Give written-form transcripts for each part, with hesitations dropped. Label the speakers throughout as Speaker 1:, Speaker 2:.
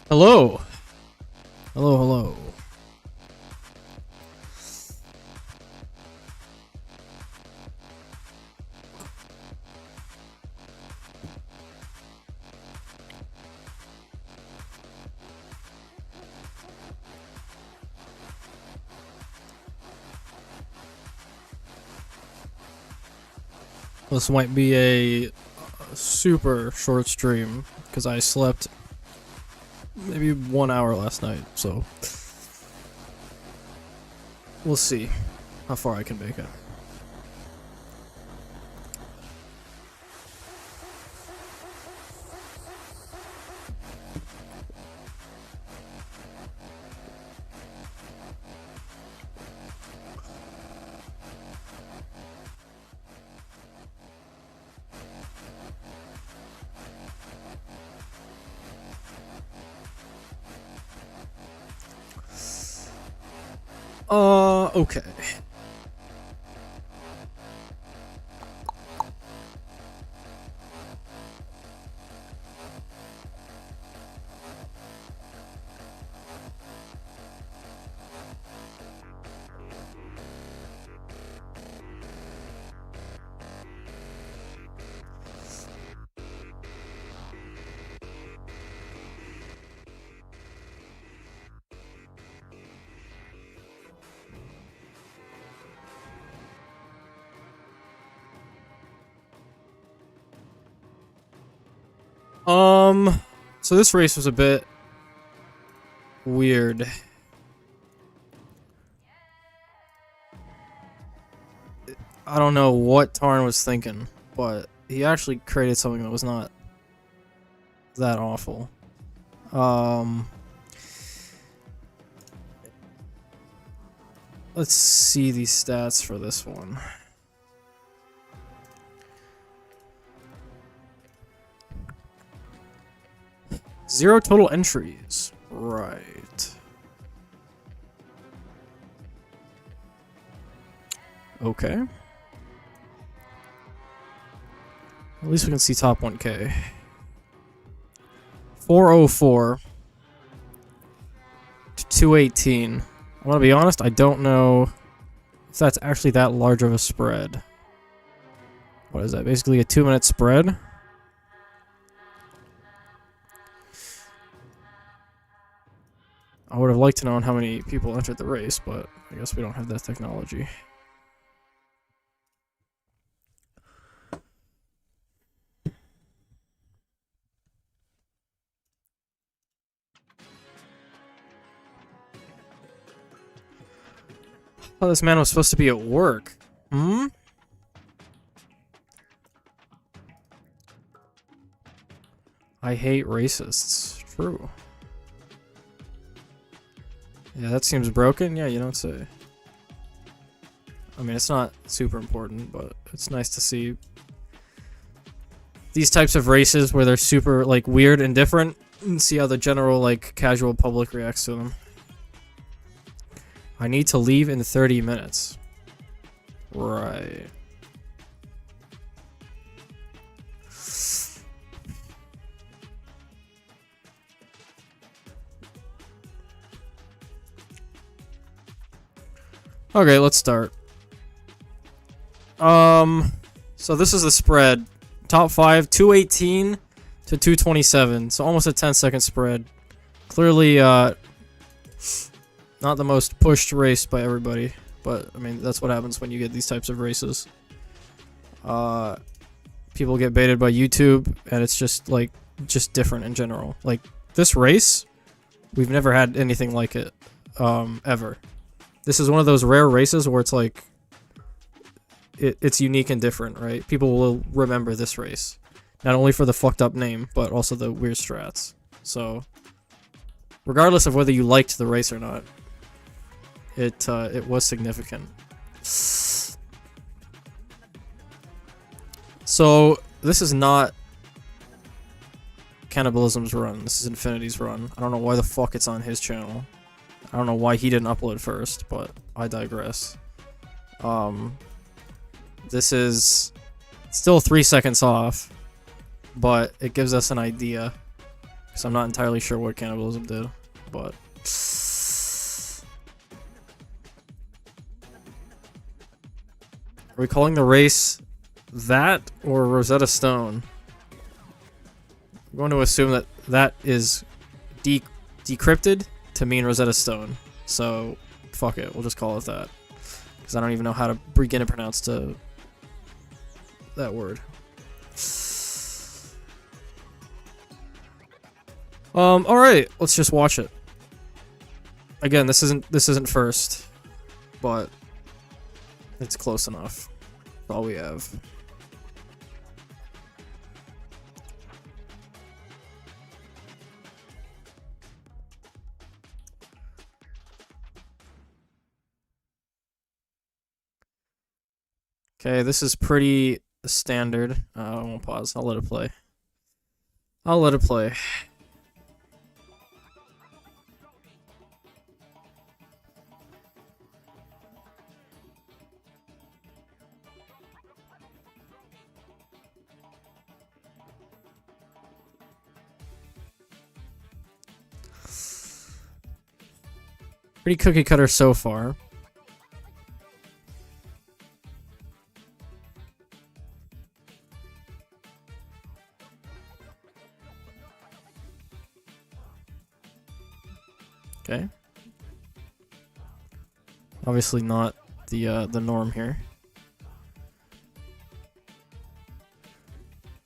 Speaker 1: Hello. Hello, hello. This might be a super short stream because I slept maybe 1 hour last night, so we'll see how far I can make it. Okay. So this race was a bit weird. I don't know what Tarn was thinking, but he actually created something that was not that awful. Let's see these stats for this one. Zero total entries. Right. Okay. At least we can see top 1K. 404 to 218. I'm gonna be honest, I don't know if that's actually that large of a spread. What is that? Basically a 2-minute spread? I would have liked to know how many people entered the race, but I guess we don't have that technology. Oh, this man was supposed to be at work. Hmm? I hate racists. True. Yeah, that seems broken. Yeah, you don't say. I mean, it's not super important, but it's nice to see these types of races where they're super, like, weird and different, and see how the general, like, casual public reacts to them. I need to leave in 30 minutes. Right. Okay, let's start. So this is the spread. Top 5, 218 to 227. So almost a 10-second spread. Clearly, not the most pushed race by everybody. But, I mean, that's what happens when you get these types of races. People get baited by YouTube, and it's just, like, just different in general. Like, this race, we've never had anything like it, ever. This is one of those rare races where it's like, it's unique and different, right? People will remember this race. Not only for the fucked up name, but also the weird strats. So, regardless of whether you liked the race or not, it was significant. So, this is not Cannibalism's run. This is Infinity's run. I don't know why the fuck it's on his channel. I don't know why he didn't upload first, but I digress. This is still 3 seconds off, but it gives us an idea Because I'm not entirely sure what Cannibalism did, but... Are we calling the race that or Rosetta Stone? I'm going to assume that that is decrypted to mean Rosetta Stone. So, fuck it, we'll just call it that. Because I don't even know how to begin to pronounce that word. Alright, let's just watch it. Again, this isn't first, but it's close enough. That's all we have. Okay, this is pretty standard. I won't pause. I'll let it play. I'll let it play. Pretty cookie cutter so far. Okay. Obviously not the norm here.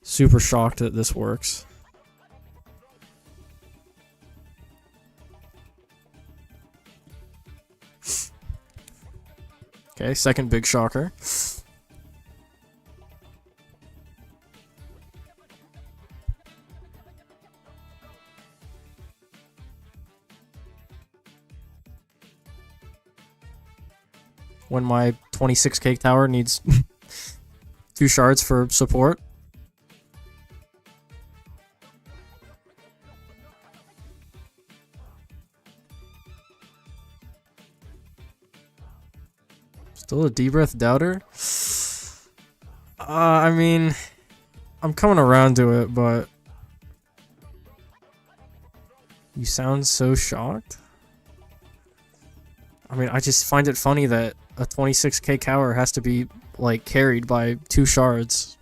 Speaker 1: Super shocked that this works. Okay, second big shocker. When my 26 cake tower needs 2 shards for support. Still a D-breath doubter? I mean, I'm coming around to it, but you sound so shocked. I mean, I just find it funny that a 26k cower has to be, like, carried by 2 shards.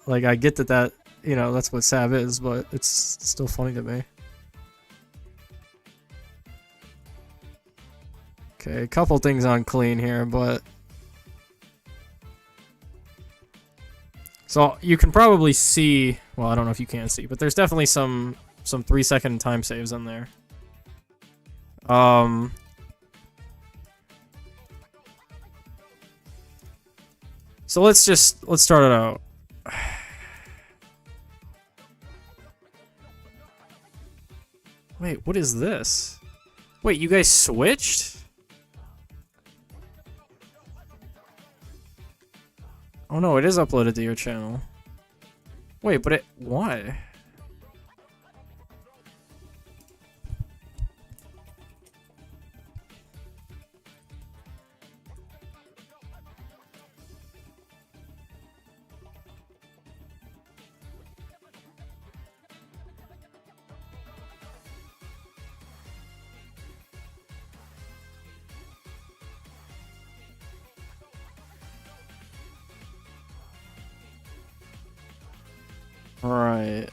Speaker 1: Like, I get that, you know, that's what Sav is, but it's still funny to me. Okay, a couple things on clean here, but... So, you can probably see... Well, I don't know if you can see, but there's definitely some 3-second time saves in there. So let's start it out. Wait, what is this? Wait, you guys switched? Oh no, it is uploaded to your channel. Wait, but why? Alright.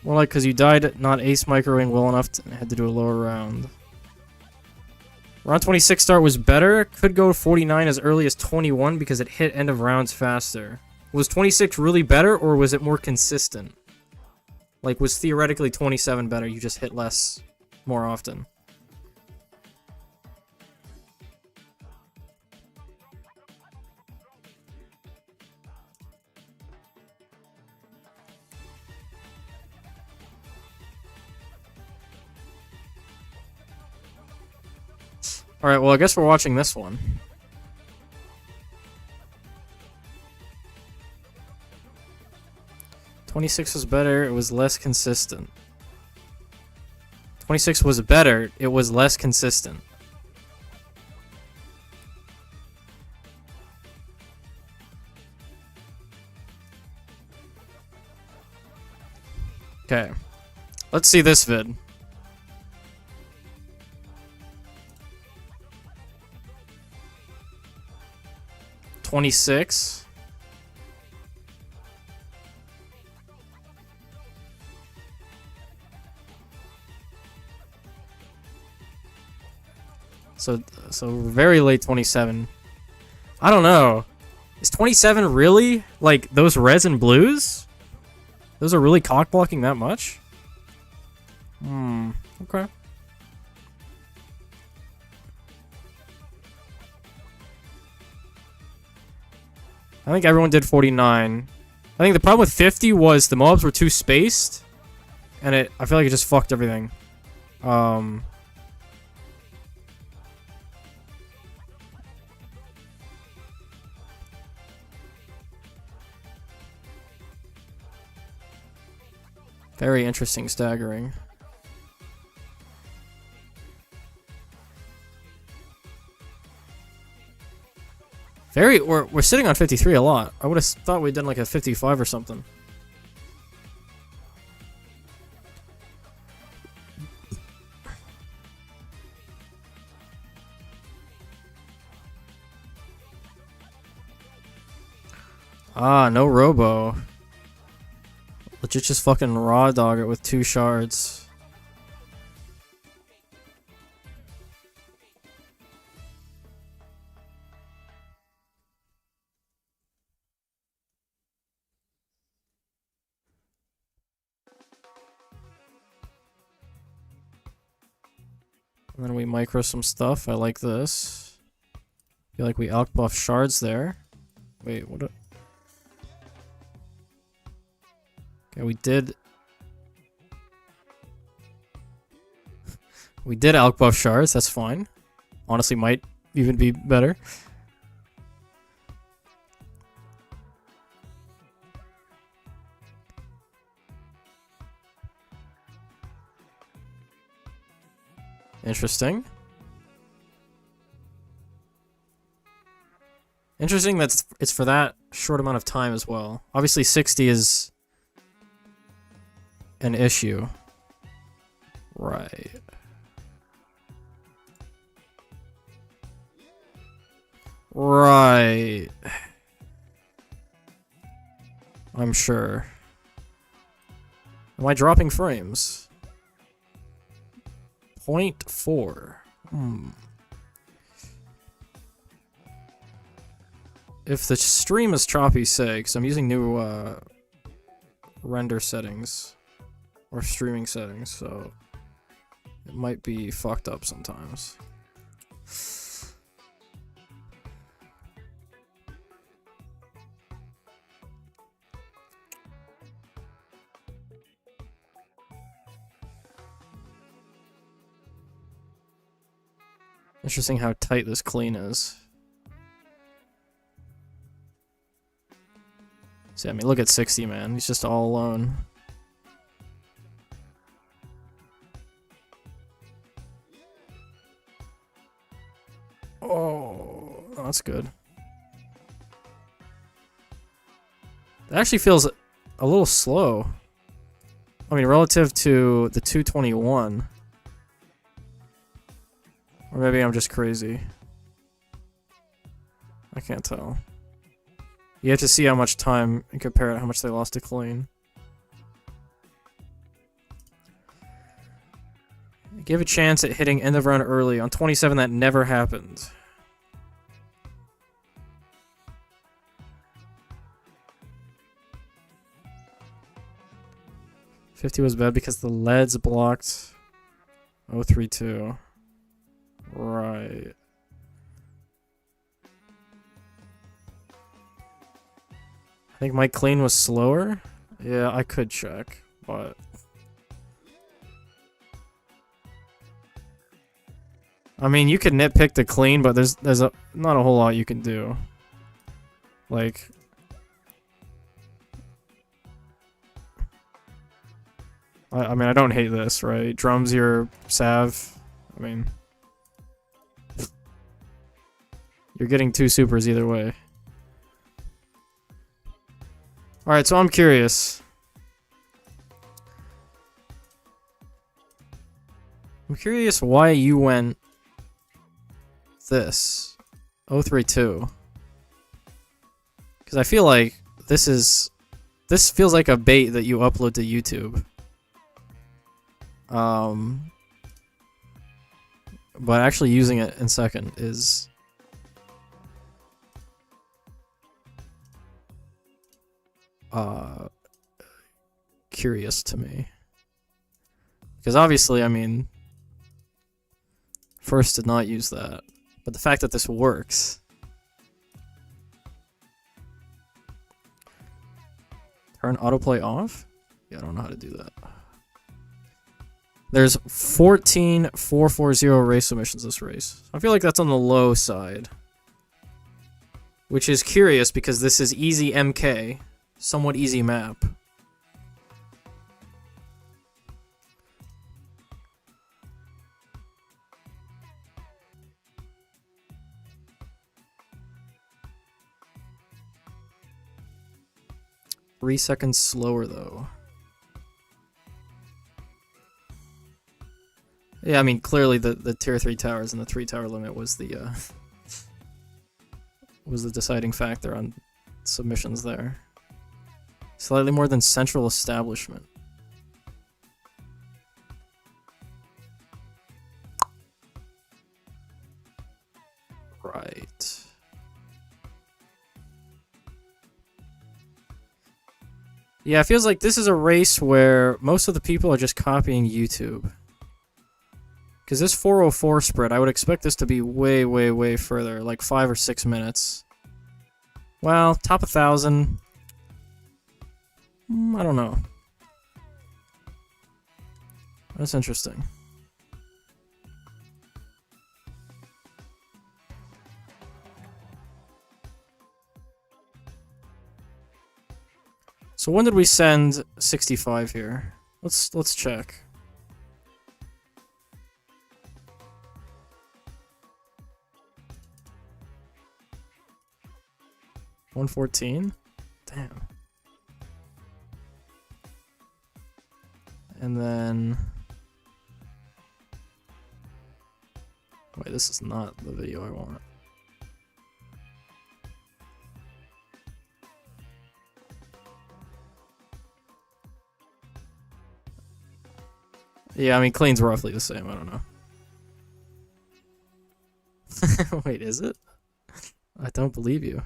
Speaker 1: More like because you died not ace microwing well enough and had to do a lower round. Round 26 start was better. Could go 49 as early as 21 because it hit end of rounds faster. Was 26 really better or was it more consistent? Like, was theoretically 27 better? You just hit less more often. Alright, well, I guess we're watching this one. "26 was better, it was less consistent." 26 was better, it was less consistent. Okay. Let's see this vid. $26. So very late 27. I don't know. Is 27 really like those reds and blues? Those are really cock blocking that much? Okay. I think everyone did 49. I think the problem with 50 was the mobs were too spaced, and I feel like it just fucked everything. Very interesting staggering. We're sitting on 53 a lot. I would have thought we'd done like a 55 or something. Ah, no robo. Legit just fucking raw dog it with 2 shards. And then we micro some stuff. I like this. Feel like we alk buff shards there. Wait, what? Okay, we did alk buff shards. That's fine. Honestly, might even be better. Interesting. Interesting that it's for that short amount of time as well. Obviously 60 is an issue. Right. Right. I'm sure. Am I dropping frames? 0.4. If the stream is choppy, say, because I'm using new render settings or streaming settings, so it might be fucked up sometimes. Interesting how tight this clean is. See, I mean, look at 60, man. He's just all alone. Oh, that's good. It actually feels a little slow. I mean, relative to the 221. Or maybe I'm just crazy. I can't tell. You have to see how much time and compare it to how much they lost to clean. Give a chance at hitting end of run early. On 27, that never happened. $50 was bad because the leads blocked 032. Right. I think my clean was slower. Yeah, I could check, but I mean, you could nitpick the clean, but there's not a whole lot you can do. Like, I mean, I don't hate this, right? Drums your salve. I mean, you're getting 2 supers either way. Alright, so I'm curious. I'm curious why you went this 032. Because I feel like this feels like a bait that you upload to YouTube. But actually using it in second is curious to me. Because obviously, I mean, first did not use that. But the fact that this works. Turn autoplay off? Yeah, I don't know how to do that. There's 14,440 race submissions this race. I feel like that's on the low side. Which is curious because this is easy MK. Somewhat easy map. Three seconds slower though. Yeah, I mean, clearly the tier 3 towers and the 3 tower limit was the deciding factor on submissions there. Slightly more than central establishment. Right. Yeah, it feels like this is a race where most of the people are just copying YouTube. Because this 404 spread, I would expect this to be way, way, way further, like 5 or 6 minutes. Well, top 1,000. I don't know. That's interesting. So when did we send 65 here? Let's check. $114? Damn. And then... Wait, this is not the video I want. Yeah, I mean, clean's roughly the same, I don't know. Wait, is it? I don't believe you.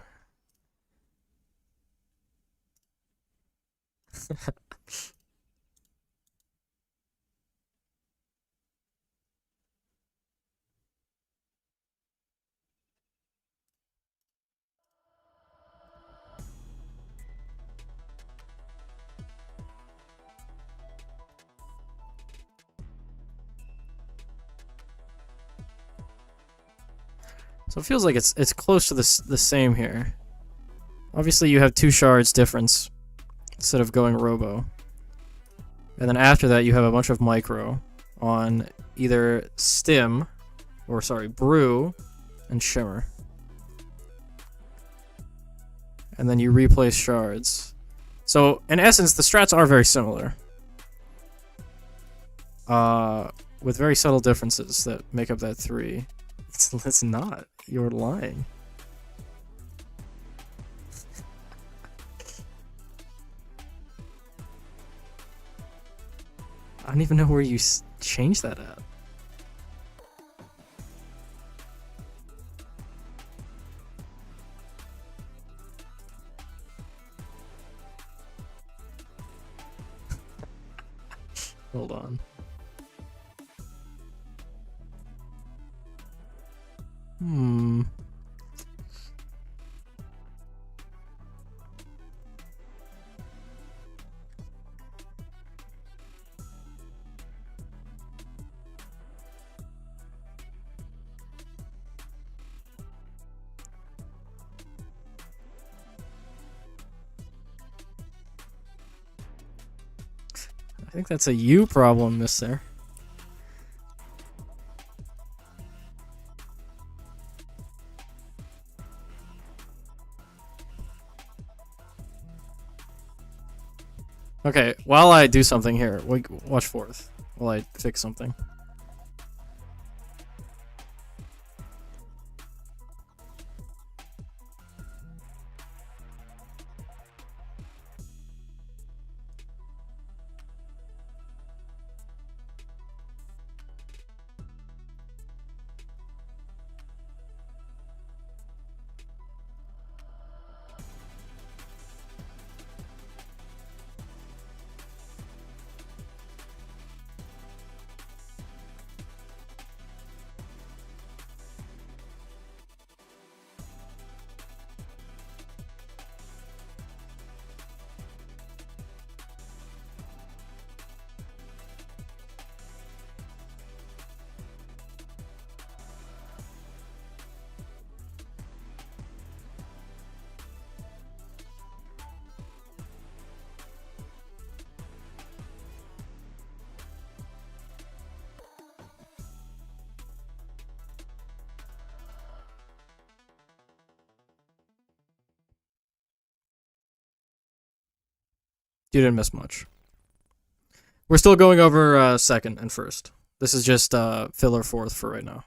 Speaker 1: So it feels like it's close to the same here. Obviously you have 2 shards difference instead of going robo. And then after that you have a bunch of micro on either stim, or sorry, brew, and shimmer. And then you replace shards. So in essence the strats are very similar. With very subtle differences that make up that 3. It's not. You're lying. I don't even know where you changed that at. Hold on. I think that's a you problem, mister. Okay, while I do something here, watch 4th while I fix something. You didn't miss much. We're still going over second and first. This is just filler fourth for right now.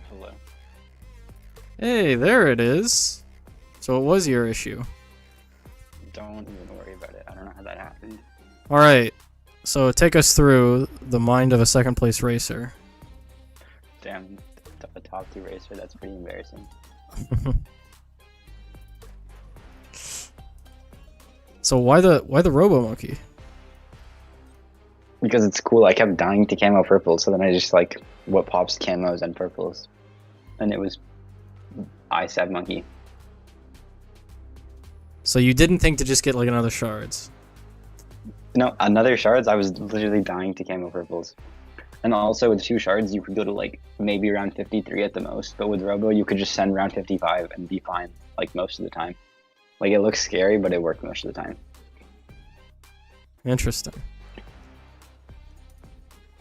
Speaker 2: Hello.
Speaker 1: Hey, there it is. So what was your issue?
Speaker 2: Don't even worry about it. I don't know how that happened.
Speaker 1: Alright, so take us through the mind of a second place racer.
Speaker 2: Damn, a top 2 racer, that's pretty embarrassing.
Speaker 1: So why the Robo Monkey?
Speaker 2: Because it's cool. I kept dying to camo purple, so then I just like what pops camos and purples. And it was Sab Monkey.
Speaker 1: So you didn't think to just get like another shards?
Speaker 2: No, another shards, I was literally dying to camo purples. And also with 2 shards, you could go to like maybe around 53 at the most, but with Robo, you could just send around 55 and be fine, like most of the time. Like it looks scary, but it worked most of the time.
Speaker 1: Interesting.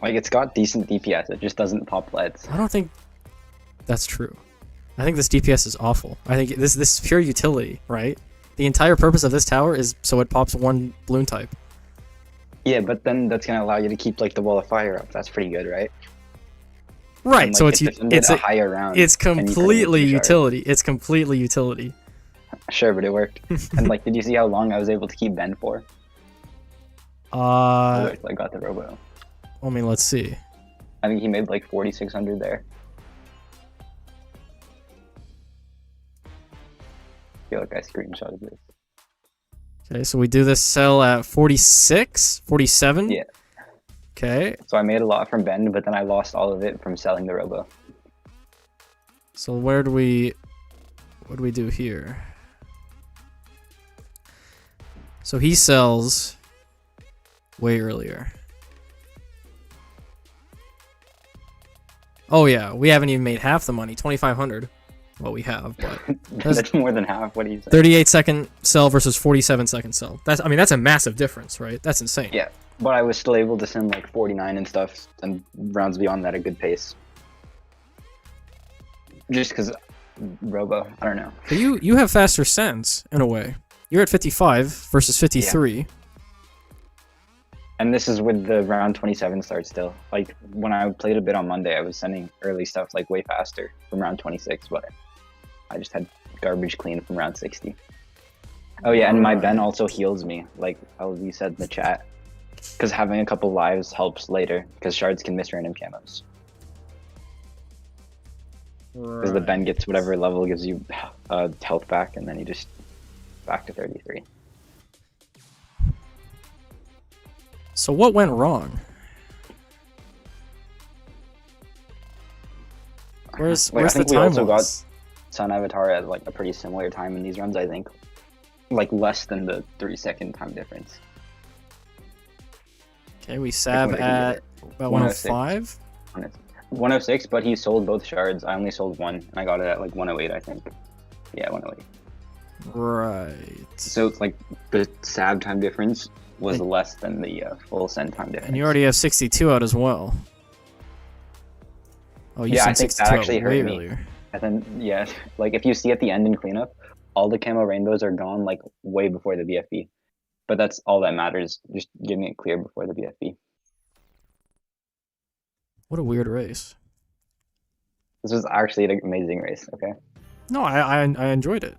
Speaker 2: Like it's got decent DPS, it just doesn't pop LEDs.
Speaker 1: I don't think that's true. I think this DPS is awful. I think this is pure utility, right? The entire purpose of this tower is so it pops 1 balloon type.
Speaker 2: Yeah, but then that's gonna allow you to keep like the wall of fire up. That's pretty good, right?
Speaker 1: Right.
Speaker 2: And,
Speaker 1: So
Speaker 2: like,
Speaker 1: it's
Speaker 2: a higher round.
Speaker 1: It's
Speaker 2: and you put it
Speaker 1: completely
Speaker 2: into the shard.
Speaker 1: utility. It's completely utility.
Speaker 2: Sure, but it worked. And like, did you see how long I was able to keep Ben for? I got the Robo.
Speaker 1: I mean, let's see.
Speaker 2: I think he made like 4,600 there. I feel like I screenshotted this.
Speaker 1: Okay, so we do this sell at 46, 47.
Speaker 2: Yeah.
Speaker 1: Okay.
Speaker 2: So I made a lot from Ben, but then I lost all of it from selling the Robo.
Speaker 1: So what do we do here? So he sells way earlier. Oh yeah, we haven't even made half the money, 2,500. Well, we have, but
Speaker 2: That's more than half. What do you say?
Speaker 1: 38-second sell versus 47-second sell. That's a massive difference, right? That's insane.
Speaker 2: Yeah, but I was still able to send like 49 and stuff, and rounds beyond that a good pace. Just because Robo, I don't know.
Speaker 1: But you have faster sends in a way. You're at 55 versus 53.
Speaker 2: Yeah. And this is with the round 27 start still. Like when I played a bit on Monday, I was sending early stuff like way faster from round 26, but I just had garbage clean from round 60. Oh yeah, and my Ben also heals me, like how you said in the chat. Because having a couple lives helps later, because shards can miss random camos. Because the Ben gets whatever level gives you health back, and then you just back to 33.
Speaker 1: So what went wrong? Where's
Speaker 2: Like, I
Speaker 1: the
Speaker 2: think we
Speaker 1: time
Speaker 2: also
Speaker 1: loss?
Speaker 2: got Sun Avatar at like a pretty similar time in these runs, I think. Like less than the 3-second time difference.
Speaker 1: Okay, we sab at about 105.
Speaker 2: 106, but he sold both shards. I only sold one, and I got it at like 108, I think. Yeah, 108.
Speaker 1: Right.
Speaker 2: So it's like the sab time difference was less than the full send time difference.
Speaker 1: And you already have 62 out as well. Oh, you
Speaker 2: Yeah, I
Speaker 1: sent
Speaker 2: think
Speaker 1: 62
Speaker 2: that
Speaker 1: out
Speaker 2: actually
Speaker 1: way
Speaker 2: hurt me.
Speaker 1: earlier.
Speaker 2: And then, yeah, like if you see at the end in cleanup, all the camo rainbows are gone like way before the BFB. But that's all that matters. Just getting it clear before the BFB.
Speaker 1: What a weird race.
Speaker 2: This was actually an amazing race, okay?
Speaker 1: No, I enjoyed it.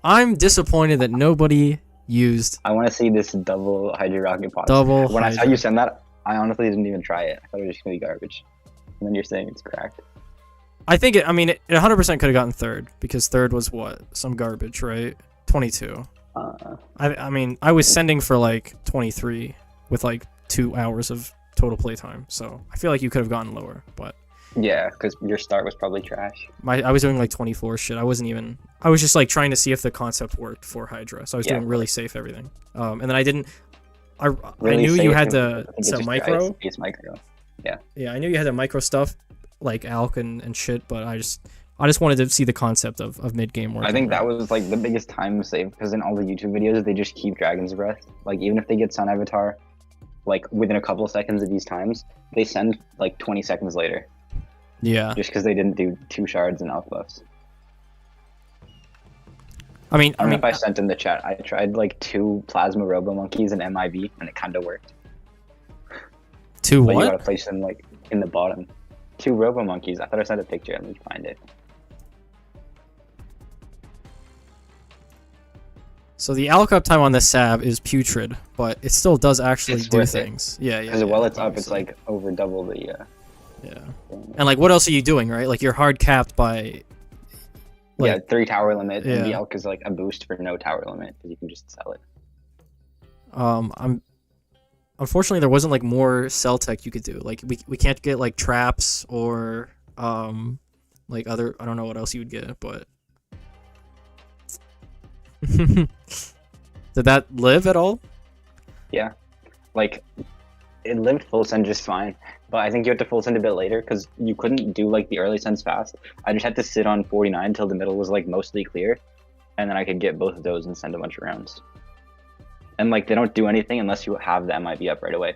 Speaker 1: I'm disappointed that nobody used
Speaker 2: I want to see this double hydra rocket pod.
Speaker 1: double
Speaker 2: When I saw
Speaker 1: hydra.
Speaker 2: you send that, I honestly didn't even try it. I thought it was just going to be garbage. And then you're saying it's cracked.
Speaker 1: I think it 100% could have gotten third, because third was what? Some garbage, right? 22. I mean, I was sending for like 23 with like 2 hours of total playtime. So I feel like you could have gone lower, but
Speaker 2: Yeah, because your start was probably trash.
Speaker 1: I was doing like 24 shit. I was just like trying to see if the concept worked for Hydra. So I was doing really safe everything. And then I didn't. I knew you had the micro.
Speaker 2: Space micro. Yeah.
Speaker 1: Yeah, I knew you had the micro stuff, like Alk and shit, but I just wanted to see the concept of mid game work.
Speaker 2: I think that was like the biggest time save, because in all the YouTube videos they just keep Dragon's Breath. Like even if they get Sun Avatar, like within a couple of seconds of these times, they send like 20 seconds later.
Speaker 1: Yeah.
Speaker 2: Just because they didn't do 2 shards and Alk buffs.
Speaker 1: I mean,
Speaker 2: I don't know if I sent in the chat. I tried like 2 Plasma Robo Monkeys and MIB, and it kind of worked.
Speaker 1: 2
Speaker 2: but
Speaker 1: what?
Speaker 2: You gotta place them like in the bottom. 2 Robo Monkeys. I thought I sent a picture. Let me find it.
Speaker 1: So the Alk uptime on this Sab is putrid, but it still does actually do things. Yeah, yeah.
Speaker 2: Because while it's up, it's like over double the.
Speaker 1: Yeah. And like, what else are you doing, right? Like, you're hard capped by.
Speaker 2: Like, 3 tower limit, and the Alk is like a boost for no tower limit, because you can just sell it.
Speaker 1: Unfortunately, there wasn't like more cell tech you could do. Like, we can't get like traps or like other. I don't know what else you would get, but. Did that live at all?
Speaker 2: Yeah, like it lived full send just fine, but I think you had to full send a bit later because you couldn't do like the early sends fast. I just had to sit on 49 until the middle was like mostly clear, and then I could get both of those and send a bunch of rounds. And like they don't do anything unless you have the MIB up right away.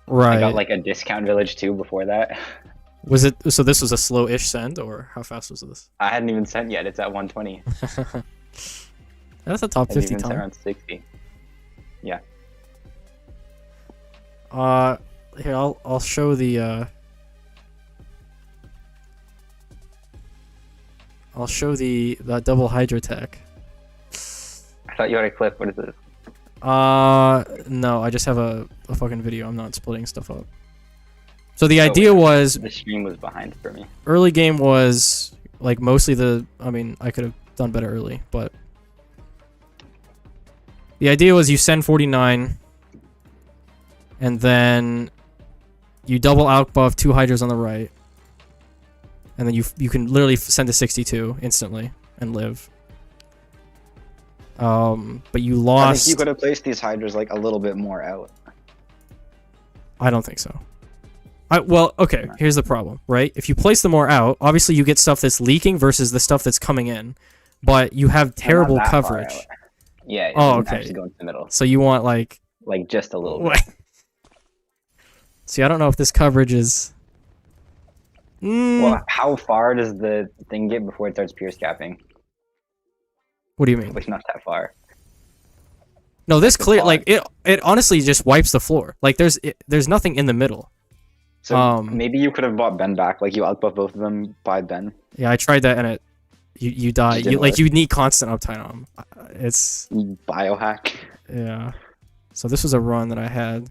Speaker 1: Right.
Speaker 2: I got like a discount village too before that.
Speaker 1: Was it so? This was a slow-ish send, or how fast was this?
Speaker 2: I hadn't even sent yet. It's at 120.
Speaker 1: That's a top 50 time.
Speaker 2: Around 60. Yeah.
Speaker 1: Here I'll show the double Hydra tech.
Speaker 2: I thought you had a clip. What is this?
Speaker 1: No, I just have a fucking video. I'm not splitting stuff up. So the idea was
Speaker 2: the stream was behind for me.
Speaker 1: Early game was like mostly I mean, I could have done better early, but the idea was you send 49 and then you double out buff 2 Hydras on the right, and then you can literally send to 62 instantly and live. But you lost.
Speaker 2: I think you could have placed these Hydras like a little bit more out.
Speaker 1: I don't think so. Well, okay, here's the problem, right? If you place them more out, obviously you get stuff that's leaking versus the stuff that's coming in, but you have terrible coverage.
Speaker 2: Yeah.
Speaker 1: Oh, okay.
Speaker 2: Actually go into the middle.
Speaker 1: So you want like
Speaker 2: just a little bit.
Speaker 1: See, I don't know if this coverage is.
Speaker 2: Well, how far does the thing get before it starts pierce capping?
Speaker 1: What do you mean?
Speaker 2: Like not that far.
Speaker 1: No, this clear like it honestly just wipes the floor. Like there's nothing in the middle.
Speaker 2: So maybe you could have bought Ben back. Like you outbuff both of them by Ben.
Speaker 1: Yeah, I tried that and you die. You need constant uptime on them. It's
Speaker 2: biohack.
Speaker 1: Yeah. So this was a run that I had.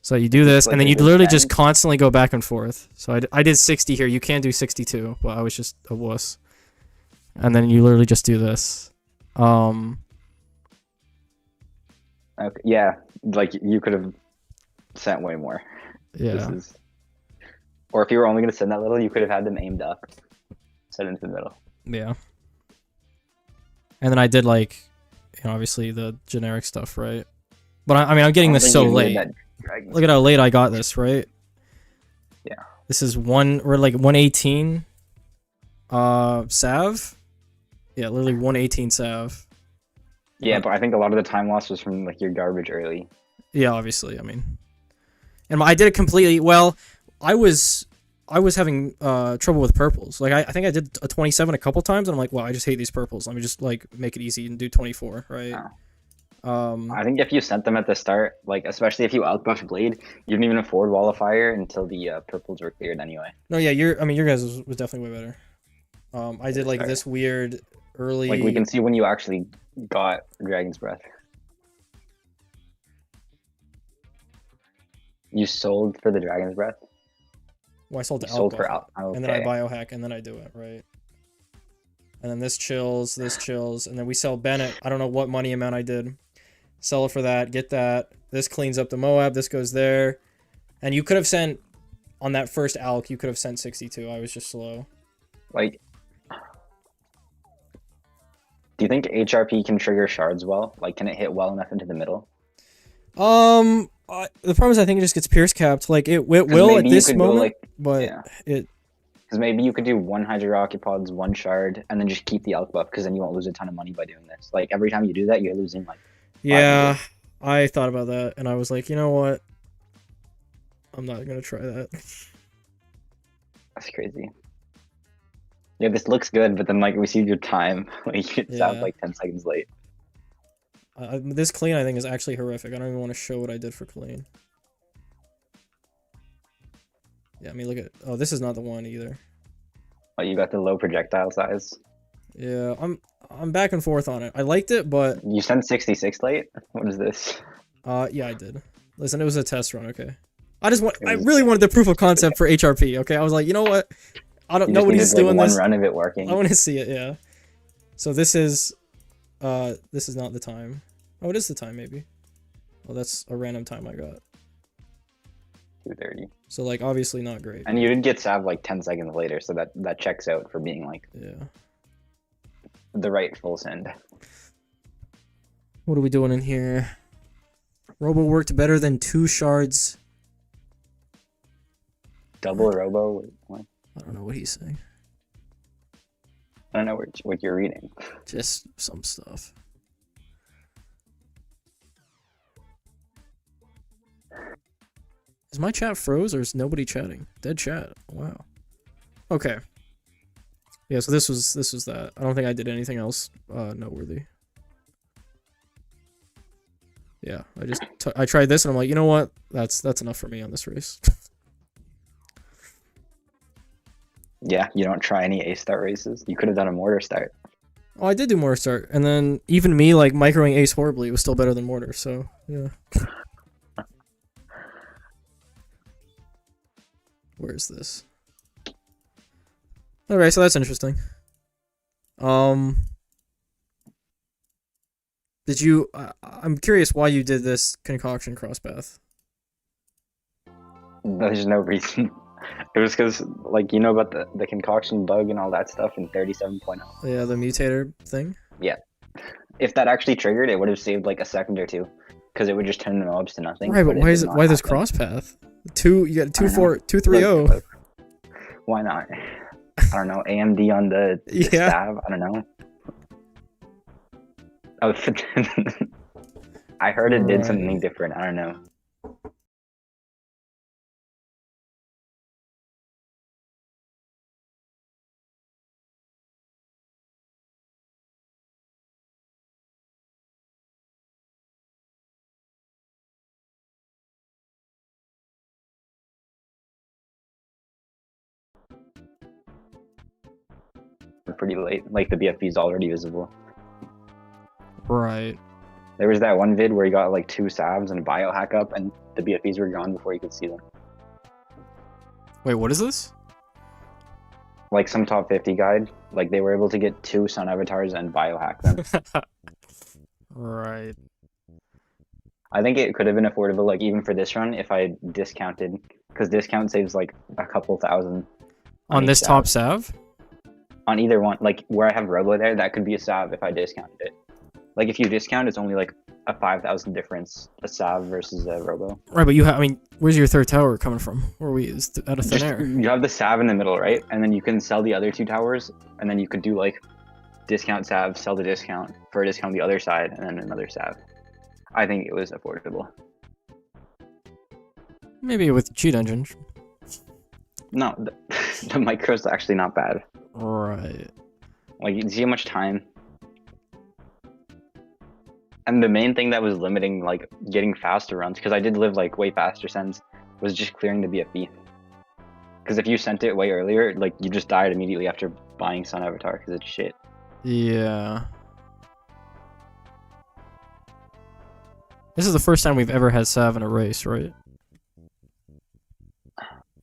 Speaker 1: So you do this, and then you literally just constantly go back and forth. So I did 60 here. You can do 62, but I was just a wuss. And then you literally just do this.
Speaker 2: Okay, yeah, like you could have sent way more.
Speaker 1: Yeah.
Speaker 2: Or if you were only going to send that little, you could have had them aimed up. Set into the middle.
Speaker 1: Yeah. And then I did like, obviously the generic stuff, right? But I mean, I'm getting this so late. Look at how late I got this, right?
Speaker 2: Yeah.
Speaker 1: This is we're like 118 Sav. Yeah, literally 118 Sav.
Speaker 2: Yeah, but I think a lot of the time loss was from like your garbage early.
Speaker 1: Yeah, obviously. I mean, and I did it completely. Well, I was having trouble with purples. Like I think I did a 27 a couple times, and I'm like, well, I just hate these purples. Let me just like make it easy and do 24, right?
Speaker 2: Oh. I think if you sent them at the start, like especially if you outbuffed Blade, you didn't even afford Wall of Fire until the purples were cleared anyway.
Speaker 1: No, yeah, your guys was definitely way better. I did like this weird early.
Speaker 2: Like we can see when you actually got Dragon's Breath. You sold for the Dragon's Breath.
Speaker 1: Well, I sold to
Speaker 2: sold for
Speaker 1: okay. And then I biohack, and then I do it, right? And then this chills, and then we sell Bennett. I don't know what money amount I did. Sell it for that, get that. This cleans up the Moab, this goes there. And you could have sent on that first alk. You could have sent 62. I was just slow.
Speaker 2: Like, do you think HRP can trigger shards well? Like, can it hit well enough into the middle?
Speaker 1: The problem is I think it just gets pierce capped. Like it will at this moment, but
Speaker 2: yeah.
Speaker 1: it.
Speaker 2: Because maybe you could do 1 hydra occupods, 1 shard, and then just keep the alk buff, because then you won't lose a ton of money by doing this. Like, every time you do that, you're losing, like,
Speaker 1: Yeah, I thought about that, and I was like, you know what? I'm not gonna try that.
Speaker 2: That's crazy. Yeah, this looks good, but then, like, we see your time. Like, it's out, like, 10 seconds late.
Speaker 1: This clean, I think, is actually horrific. I don't even want to show what I did for clean. Yeah, I mean, look at... Oh, this is not the one either.
Speaker 2: Oh, you got the low projectile size?
Speaker 1: Yeah, I'm back and forth on it. I liked it, but...
Speaker 2: You sent 66 late? What is this?
Speaker 1: Yeah, I did. Listen, it was a test run, okay? I really wanted the proof of concept for HRP, okay? I was like, you know what? Nobody's doing this.
Speaker 2: One run of it working.
Speaker 1: I want to see it, yeah. So this is not the time. Oh, it is the time, maybe. Oh, that's a random time I got.
Speaker 2: 2:30.
Speaker 1: So, like, obviously not great.
Speaker 2: And you did get Sav, like, 10 seconds later, so that checks out for being, like...
Speaker 1: Yeah.
Speaker 2: The right full send.
Speaker 1: What are we doing in here? Robo worked better than 2 shards.
Speaker 2: Double Robo? What?
Speaker 1: I don't know what he's saying.
Speaker 2: I don't know what you're reading.
Speaker 1: Just some stuff. Is my chat froze or is nobody chatting? Dead chat. Wow. Okay. Yeah, so this was that. I don't think I did anything else noteworthy. Yeah, I tried this and I'm like, you know what? That's enough for me on this race.
Speaker 2: Yeah, you don't try any A-start races. You could have done a mortar start.
Speaker 1: Oh, I did do mortar start, and then even me like microing ace horribly was still better than mortar. So yeah. Where is this? Okay, so that's interesting. Did you? I'm curious why you did this concoction crosspath.
Speaker 2: There's no reason. It was because, like, you know about the concoction bug and all that stuff in 37.0.
Speaker 1: Yeah, the mutator thing.
Speaker 2: Yeah. If that actually triggered, it would have saved like a second or two, because it would just turn the mobs to nothing.
Speaker 1: Right, but why this crosspath? You got 2-4-2-3-0.
Speaker 2: Look, why not? I don't know. AMD on the stab. I don't know. Oh, I heard it did something different. I don't know. Pretty late. Like, the BFB is already visible.
Speaker 1: Right.
Speaker 2: There was that one vid where he got like 2 salves and a biohack up, and the BFBs were gone before you could see them.
Speaker 1: Wait, what is this?
Speaker 2: Like some top 50 guide, like they were able to get 2 sun avatars and biohack them.
Speaker 1: Right.
Speaker 2: I think it could have been affordable, like even for this run, if I discounted, because discount saves like a couple thousand.
Speaker 1: On this top salve?
Speaker 2: On either one, like where I have Robo there, that could be a salve if I discounted it. Like if you discount, it's only like a 5,000 difference, a salve versus a Robo.
Speaker 1: Right, but I mean, where's your third tower coming from? Where are we? Is out of thin air?
Speaker 2: You have the salve in the middle, right? And then you can sell the other 2 towers, and then you could do like discount salve, sell the discount for a discount the other side, and then another salve. I think it was affordable.
Speaker 1: Maybe with cheat engine.
Speaker 2: No, the micro's actually not bad.
Speaker 1: Right.
Speaker 2: Like, you see how much time. And the main thing that was limiting, like, getting faster runs, because I did live, like, way faster sends, was just clearing the BFB. Because if you sent it way earlier, like, you just died immediately after buying Sun Avatar, because it's shit.
Speaker 1: Yeah. This is the first time we've ever had Sav in a race, right?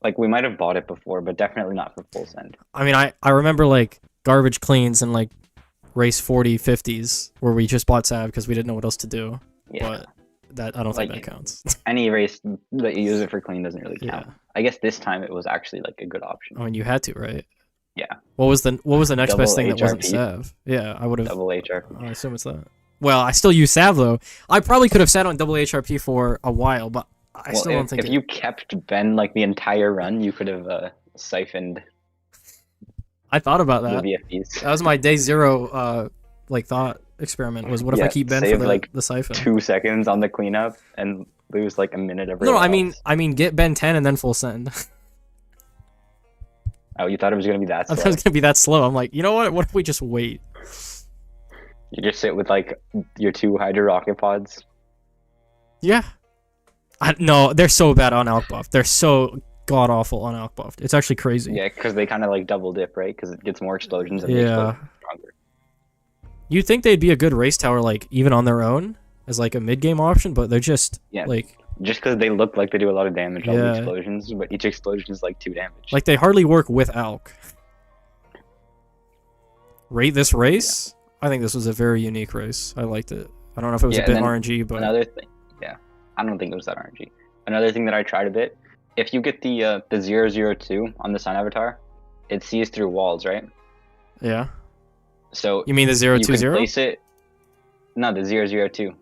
Speaker 2: Like, we might have bought it before, but definitely not for full send.
Speaker 1: I mean, I remember, like, garbage cleans and, like, race 40, 50s, where we just bought Sav because we didn't know what else to do.
Speaker 2: Yeah.
Speaker 1: But That I don't think
Speaker 2: Like-
Speaker 1: that counts.
Speaker 2: Any race that you use it for clean doesn't really count.
Speaker 1: Yeah.
Speaker 2: I guess this time it was actually like a good option.
Speaker 1: I mean, you had to, right?
Speaker 2: Yeah.
Speaker 1: What was the next
Speaker 2: Double
Speaker 1: best thing that wasn't
Speaker 2: HRP.
Speaker 1: Sav? Yeah, I would have.
Speaker 2: Double HR.
Speaker 1: I assume it's that. Well, I still use Sav though. I probably could have sat on double HRP for a while, but I still don't think
Speaker 2: if you kept Ben like the entire run, you could have siphoned
Speaker 1: I thought about
Speaker 2: the
Speaker 1: that.
Speaker 2: VFPs.
Speaker 1: That was my day zero like thought experiment was what if I
Speaker 2: Yeah,
Speaker 1: keep Ben
Speaker 2: save,
Speaker 1: for
Speaker 2: like,
Speaker 1: the siphon?
Speaker 2: 2 seconds on the cleanup and lose like a minute every.
Speaker 1: No, I mean get Ben 10 and then full send.
Speaker 2: Oh, you thought it was gonna be that
Speaker 1: I
Speaker 2: slow?
Speaker 1: thought it was gonna be that slow. I'm like, you know what? What if we just wait?
Speaker 2: You just sit with like your 2 hydra rocket pods.
Speaker 1: Yeah. No, they're so bad on alk buff. They're so god awful on alk buff. It's actually crazy.
Speaker 2: Yeah, because they kind of like double dip, right? Because it gets more explosions and the
Speaker 1: Yeah.
Speaker 2: explosions are stronger.
Speaker 1: You'd think they'd be a good race tower, like even on their own, as like a mid game option, but they're just
Speaker 2: Yeah.
Speaker 1: like
Speaker 2: Just because they look like they do a lot of damage, all the
Speaker 1: Yeah.
Speaker 2: explosions, but each explosion is like 2 damage.
Speaker 1: they hardly work with alk. Rate this race? I think this was a very unique race. I liked it. I don't know if it was
Speaker 2: Yeah,
Speaker 1: a bit
Speaker 2: and then
Speaker 1: RNG, but
Speaker 2: Another thing, yeah, I don't think it was that RNG. Another thing that I tried a bit, if you get the 002 on the sun avatar, it sees through walls, right?
Speaker 1: yeah.
Speaker 2: So
Speaker 1: You mean the
Speaker 2: you can
Speaker 1: 020?
Speaker 2: place it. No, the 002.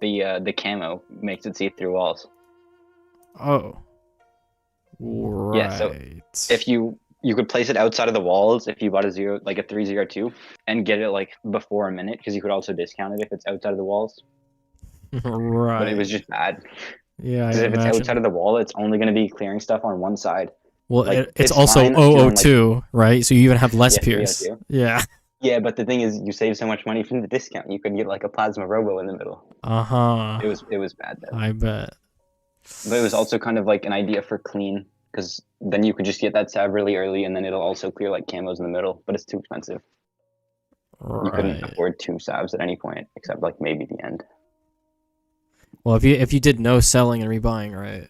Speaker 2: The camo makes it see through walls.
Speaker 1: Oh. Right.
Speaker 2: Yeah, so If you could place it outside of the walls if you bought a 302 and get it like before a minute, because you could also discount it if it's outside of the walls.
Speaker 1: right.
Speaker 2: But it was just bad.
Speaker 1: Yeah, I
Speaker 2: Because if it's
Speaker 1: imagine.
Speaker 2: outside of the wall, it's only going to be clearing stuff on one side.
Speaker 1: Well,
Speaker 2: like,
Speaker 1: it's
Speaker 2: it's
Speaker 1: also
Speaker 2: fine if you're on, like-
Speaker 1: 002, right? So you even have less
Speaker 2: Yeah,
Speaker 1: pierce.
Speaker 2: 302.
Speaker 1: Yeah.
Speaker 2: Yeah, but the thing is, you save so much money from the discount. You could get like a plasma robo in the middle.
Speaker 1: Uh-huh.
Speaker 2: It was bad though.
Speaker 1: I bet.
Speaker 2: But it was also kind of like an idea for clean, because then you could just get that sab really early, and then it'll also clear like camos in the middle. But it's too expensive. You couldn't
Speaker 1: Right.
Speaker 2: afford 2 sabs at any point, except like maybe the end.
Speaker 1: Well, if you did no selling and rebuying, right,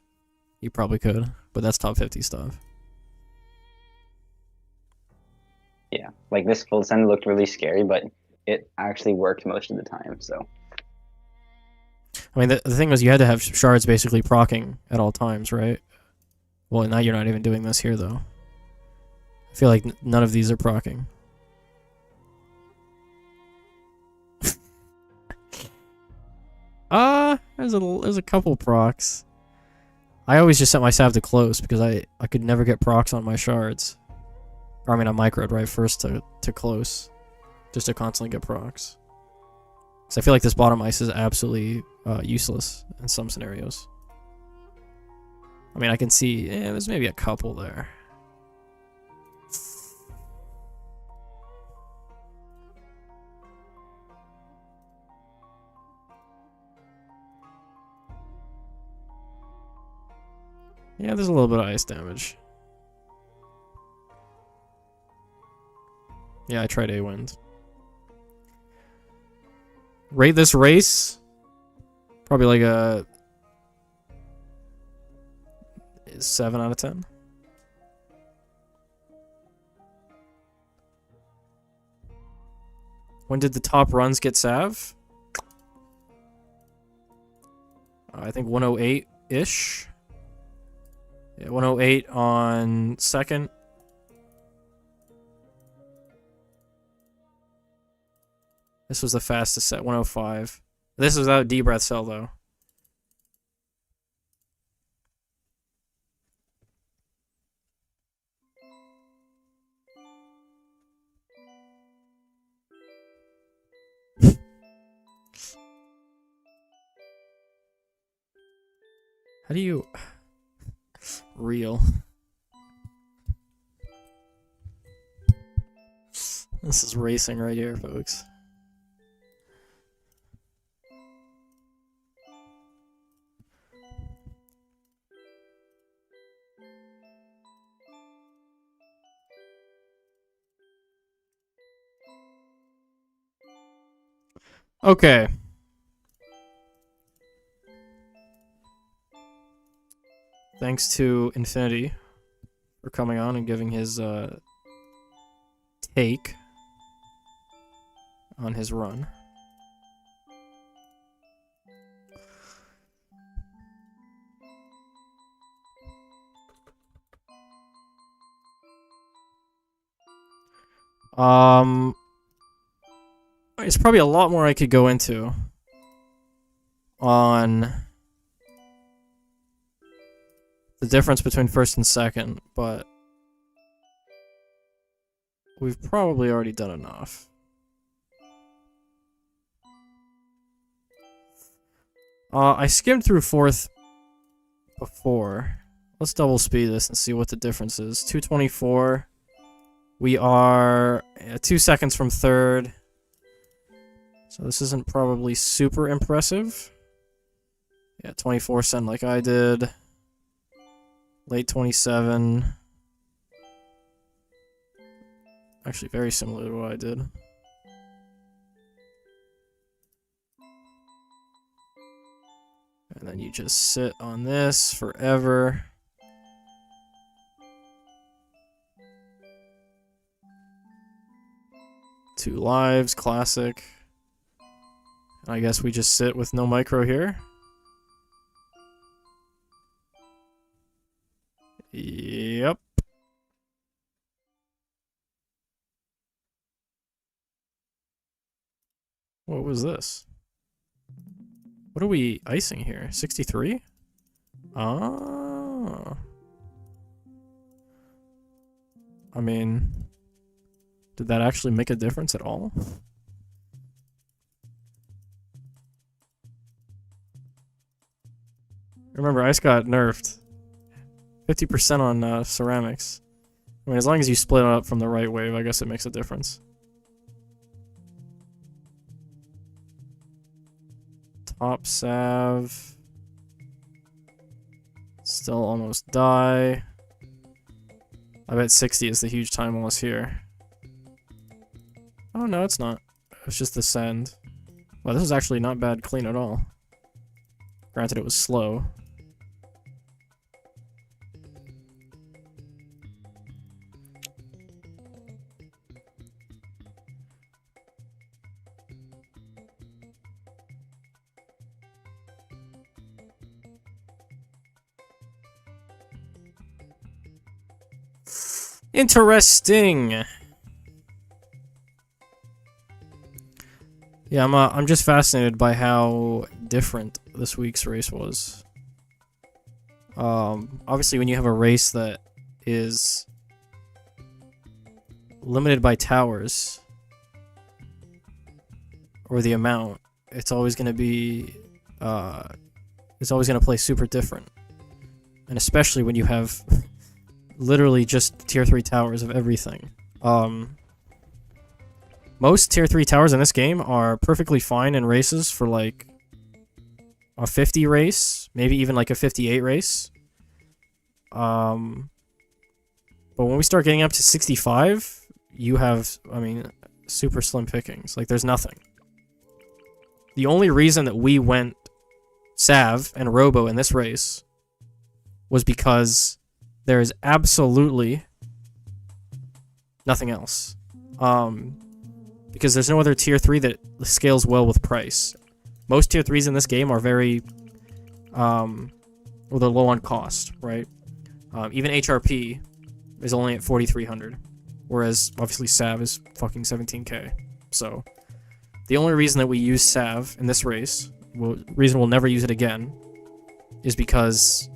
Speaker 1: you probably could. But that's top 50 stuff.
Speaker 2: Yeah, like this full send looked really scary, but it actually worked most of the time. So
Speaker 1: I mean, the thing was you had to have shards basically proccing at all times, right? Well, now you're not even doing this here, though. I feel like none of these are proccing. There's a couple procs. I always just set my sav to close because I could never get procs on my shards. Or I mean, I microed right first to close, just to constantly get procs. Because I feel like this bottom ice is absolutely useless in some scenarios. I mean, I can see there's maybe a couple there. Yeah, there's a little bit of ice damage. Yeah, I tried A-Wind. Rate this race? Probably like a 7 out of 10. When did the top runs get sav? I think 108-ish. Yeah, 108 on second. This was the fastest set, 105. This was without D-Breath Cell, though. How do you... Real. This is racing right here, folks. Okay. Thanks to Infinity for coming on and giving his take on his run. It's probably a lot more I could go into on the difference between first and second, but we've probably already done enough. I skimmed through fourth before. Let's double speed this and see what the difference is. 224. We are 2 seconds from third. So this isn't probably super impressive. Yeah, 24 cent like I did. Late 27. Actually, very similar to what I did. And then you just sit on this forever. Two lives, classic. I guess we just sit with no micro here. Yep. What was this? What are we icing here? 63? Ah. I mean, did that actually make a difference at all? Remember, ice got nerfed. 50% on ceramics. I mean, as long as you split it up from the right wave, I guess it makes a difference. Top salve. Still almost die. I bet 60 is the huge time loss here. Oh, no, it's not. It's just the send. Well, this was actually not bad clean at all. Granted, it was slow. Interesting. Yeah, I'm just fascinated by how different this week's race was. Obviously, when you have a race that is limited by towers or the amount, it's always going to be it's always going to play super different, and especially when you have literally just tier 3 towers of everything. Most tier 3 towers in this game are perfectly fine in races for like a 50 race, maybe even like a 58 race. But when we start getting up to 65, you have, I mean, super slim pickings. Like, there's nothing. The only reason that we went Sav and Robo in this race was because there is absolutely nothing else. Because there's no other tier 3 that scales well with price. Most tier 3s in this game are very, well, they're low on cost, right? Even HRP is only at 4,300, whereas obviously Sav is fucking 17k. So the only reason that we use Sav in this race, reason we'll never use it again, is because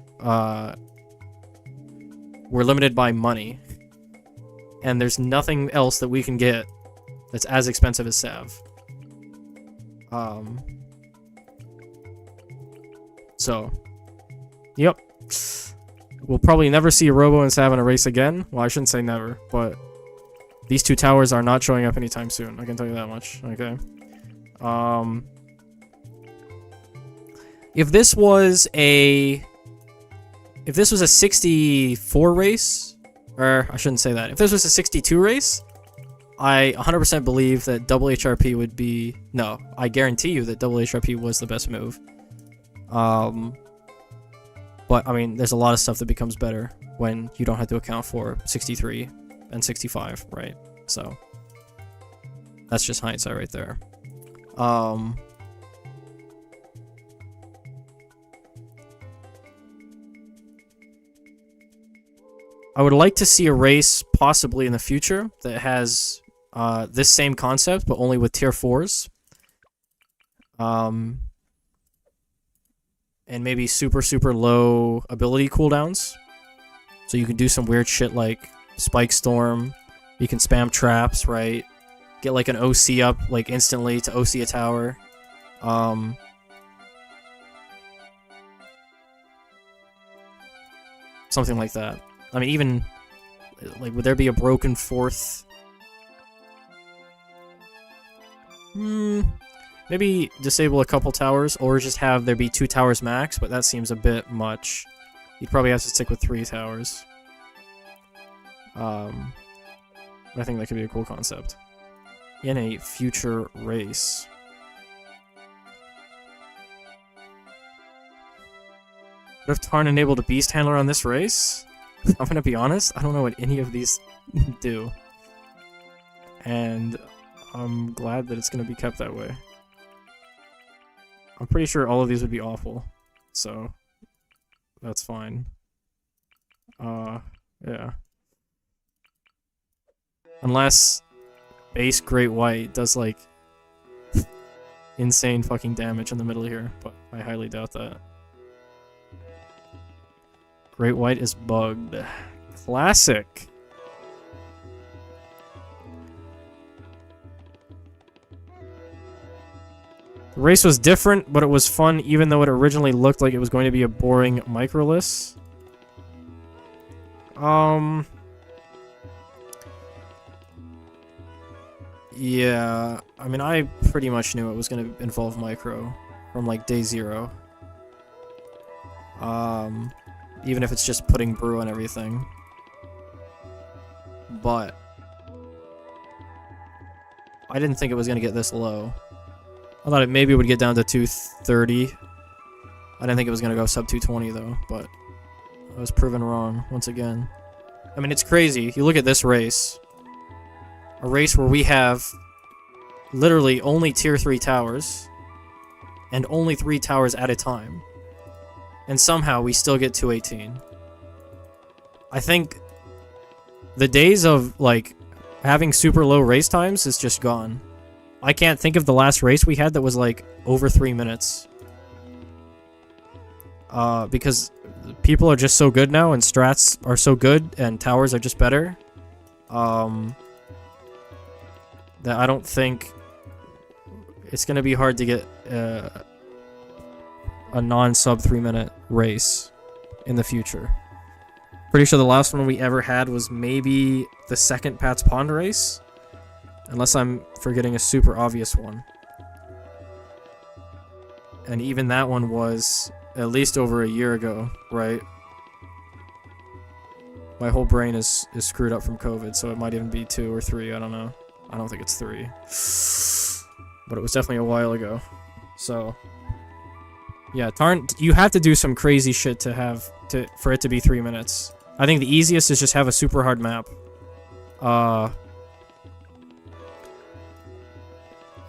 Speaker 1: we're limited by money, and there's nothing else that we can get that's as expensive as Sav. So, yep. We'll probably never see a Robo and Sav in a race again. Well, I shouldn't say never, but these two towers are not showing up anytime soon. I can tell you that much. Okay. If this was a 64 race, or I shouldn't say that. If this was a 62 race, I 100% believe that double HRP would be... No, I guarantee you that double HRP was the best move. But, I mean, there's a lot of stuff that becomes better when you don't have to account for 63 and 65, right? So, that's just hindsight right there. I would like to see a race, possibly in the future, that has this same concept, but only with tier 4s. And maybe super, super low ability cooldowns. So you can do some weird shit like Spike Storm. You can spam traps, right? Get like an OC up like instantly to OC a tower. Something like that. I mean, even like, would there be a broken 4th? Maybe disable a couple towers, or just have there be 2 towers max, but that seems a bit much. You'd probably have to stick with 3 towers. I think that could be a cool concept. In a future race. What if Tarn enabled a Beast Handler on this race? I'm gonna be honest, I don't know what any of these do. And I'm glad that it's gonna be kept that way. I'm pretty sure all of these would be awful, so that's fine. Yeah. Unless base Great White does like insane fucking damage in the middle here, but I highly doubt that. Great White is bugged. Classic. The race was different, but it was fun, even though it originally looked like it was going to be a boring microlist. Yeah, I mean, I pretty much knew it was going to involve micro from like day 0. Even if it's just putting brew and everything. But I didn't think it was going to get this low. I thought it maybe would get down to 230. I didn't think it was going to go sub 220 though, but I was proven wrong once again. I mean, it's crazy. You look at this race. A race where we have literally only tier 3 towers and only 3 towers at a time. And somehow we still get 218. I think the days of like having super low race times is just gone. I can't think of the last race we had that was like over 3 minutes. Because people are just so good now and strats are so good and towers are just better. That I don't think it's going to be hard to get a non-sub 3-minute race in the future. Pretty sure the last one we ever had was maybe the second Pat's Pond race. Unless I'm forgetting a super obvious one. And even that one was at least over a year ago, right? My whole brain is screwed up from COVID, so it might even be 2 or 3, I don't know. I don't think it's 3. But it was definitely a while ago. So yeah, Tarn, you have to do some crazy shit for it to be 3 minutes. I think the easiest is just have a super hard map.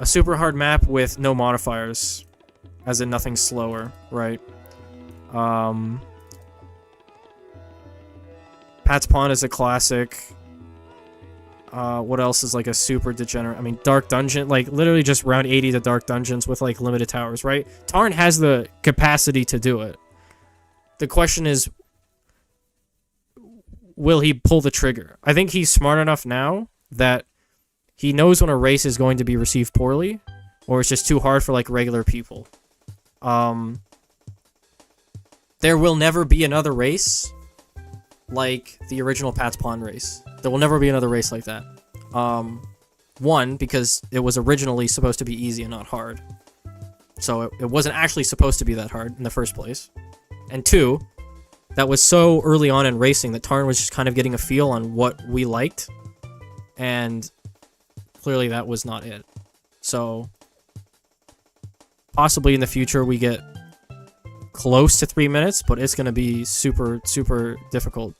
Speaker 1: A super hard map with no modifiers, as in nothing slower, right? Pat's Pond is a classic. What else is like a super degenerate? I mean, Dark Dungeon, like literally just round 80 to Dark Dungeons with like limited towers, right? Tarn has the capacity to do it. The question is, will he pull the trigger? I think he's smart enough now that he knows when a race is going to be received poorly, or it's just too hard for like regular people. There will never be another race like the original Pat's Pond race. There will never be another race like that. One, because it was originally supposed to be easy and not hard. So it wasn't actually supposed to be that hard in the first place. And 2, that was so early on in racing that Tarn was just kind of getting a feel on what we liked. And clearly that was not it. So possibly in the future we get close to 3 minutes, but it's going to be super, super difficult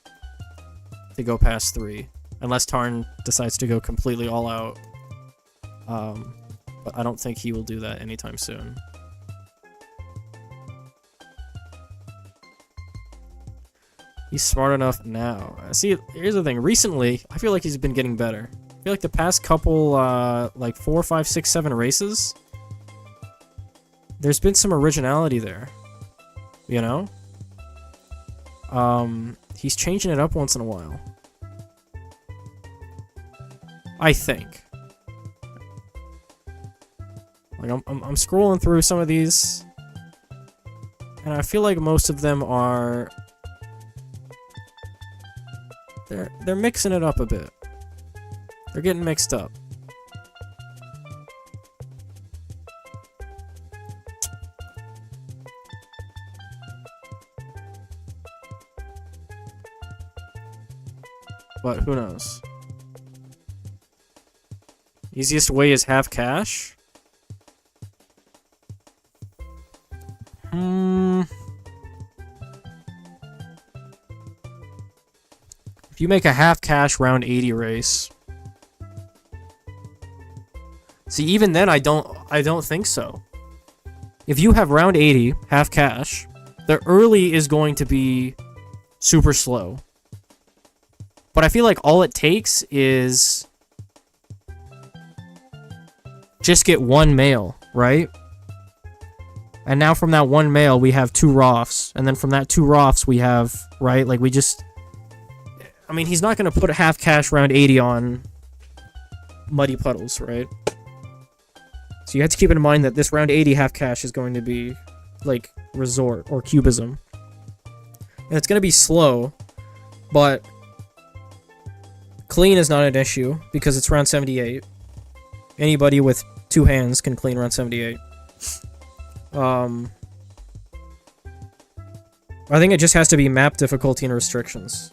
Speaker 1: to go past 3. Unless Tarn decides to go completely all out. But I don't think he will do that anytime soon. He's smart enough now. See, here's the thing. Recently, I feel like he's been getting better. I feel like the past couple, like 4, 5, 6, 7 races, there's been some originality there. You know? He's changing it up once in a while. I think. Like, I'm scrolling through some of these, and I feel like most of them are... They're mixing it up a bit. They're getting mixed up. But who knows? Easiest way is half cash? If you make a half cash round 80 race. See, even then I don't think so. If you have round 80, half cash, the early is going to be super slow. But I feel like all it takes is just get one mail, right? And now from that one mail, we have 2 Roths. And then from that 2 Roths, we have, right? Like, we just... I mean, he's not going to put a half cash round 80 on Muddy Puddles, right? So you have to keep in mind that this round 80 half cash is going to be, like, Resort or Cubism. And it's going to be slow, but clean is not an issue because it's round 78. Anybody with 2 hands can clean round 78. I think it just has to be map difficulty and restrictions.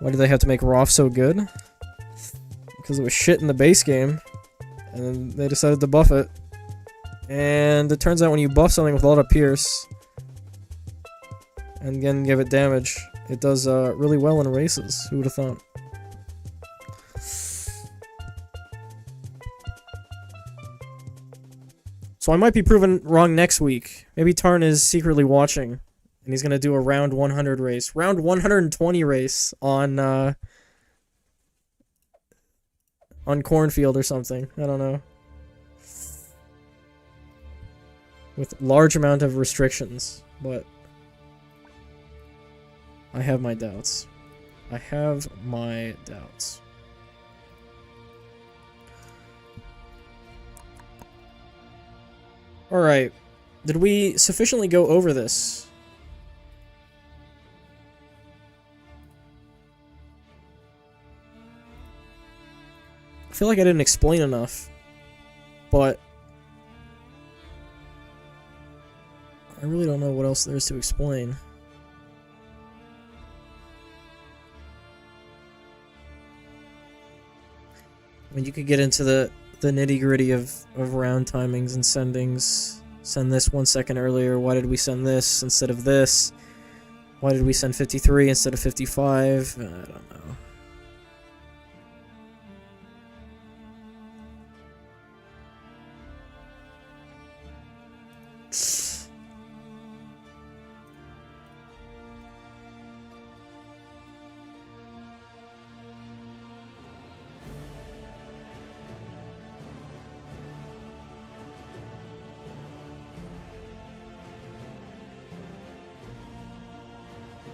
Speaker 1: Why do they have to make Roth so good? Because it was shit in the base game. And then they decided to buff it. And it turns out when you buff something with a lot of Pierce, and again give it damage, it does really well in races. Who would have thought? So I might be proven wrong next week. Maybe Tarn is secretly watching, and he's gonna do a round 100 race, round 120 race on Cornfield or something. I don't know. With large amount of restrictions, but I have my doubts. I have my doubts. Alright. Did we sufficiently go over this? I feel like I didn't explain enough, but I really don't know what else there is to explain. I mean, you could get into the nitty-gritty of round timings and sendings. Send this 1 second earlier. Why did we send this instead of this? Why did we send 53 instead of 55? I don't know.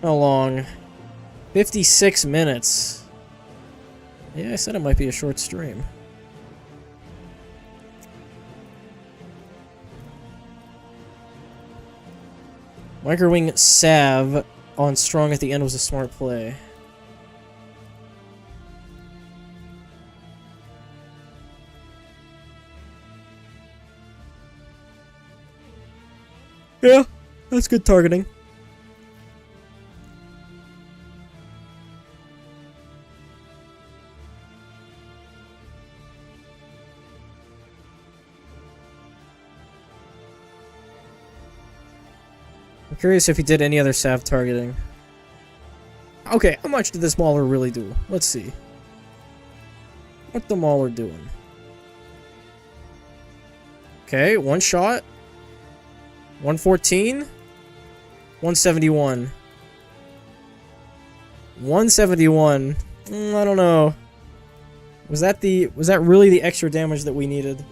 Speaker 1: How long? 56 minutes. Yeah, I said it might be a short stream. Microwing Sav on Strong at the end was a smart play. Yeah, that's good targeting. I'm curious if he did any other Sav targeting. Okay, how much did this Mauler really do? Let's see. What the Mauler doing? Okay, 1 shot. 114. 171. 171. I don't know. Was that really the extra damage that we needed?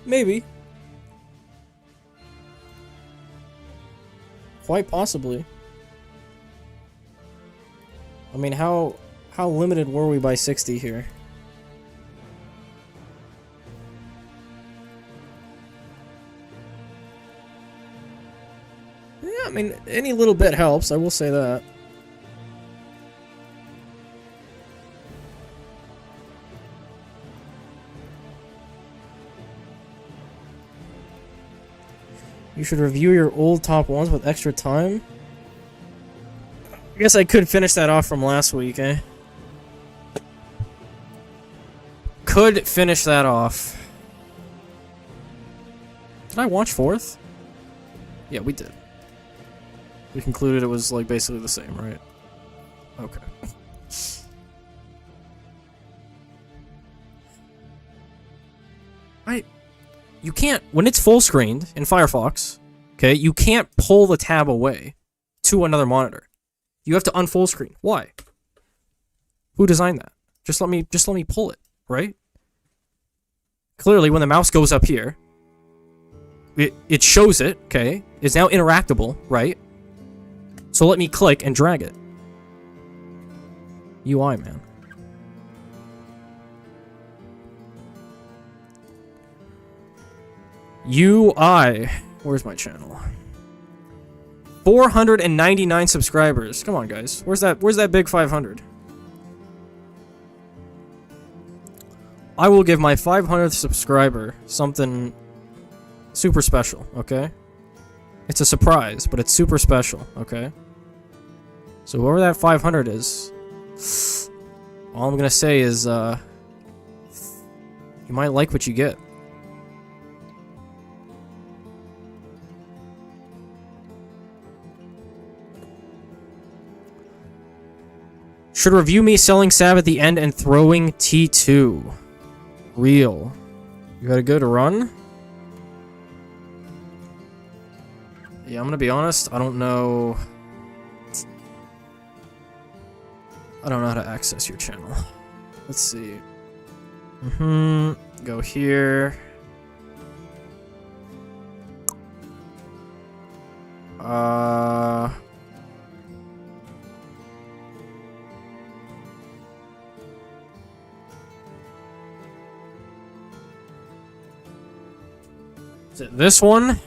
Speaker 1: Maybe. Quite possibly. I mean, how limited were we by 60 here? Yeah, I mean, any little bit helps, I will say that. You should review your old top ones with extra time. I guess I could finish that off from last week, eh? Could finish that off. Did I watch 4th? Yeah, we did. We concluded it was, like, basically the same, right? Okay. You can't, when it's full screened in Firefox, okay, you can't pull the tab away to another monitor. You have to unfull screen. Why? Who designed that? Just let me pull it, right? Clearly, when the mouse goes up here, it shows it, okay? It's now interactable, right? So let me click and drag it. UI, man. UI. Where's my channel? 499 subscribers. Come on, guys. Where's that big 500? I will give my 500th subscriber something super special, okay? It's a surprise, but it's super special, okay? So whoever that 500 is, all I'm gonna say is, you might like what you get. Should review me selling Sab at the end and throwing T2. Real. You got a good run? Yeah, I'm gonna be honest, I don't know how to access your channel. Let's see. Go here. Is it this one?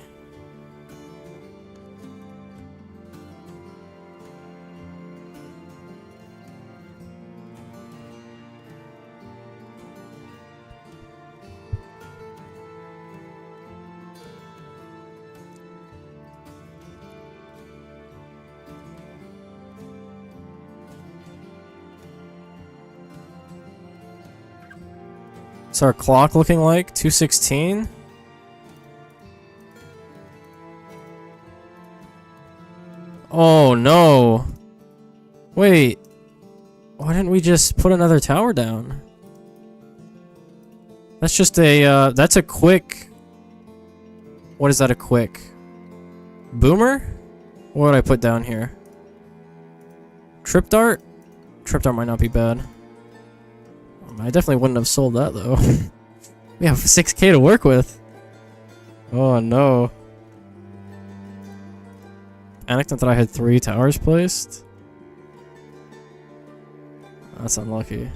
Speaker 1: What's our clock looking like? 2:16? Oh no. Wait. Why didn't we just put another tower down? That's just a, that's a quick... What is that, a quick? Boomer? What would I put down here? Trip dart? Trip dart might not be bad. I definitely wouldn't have sold that, though. We have 6K to work with. Oh, no. Panicked that I had 3 towers placed? That's unlucky.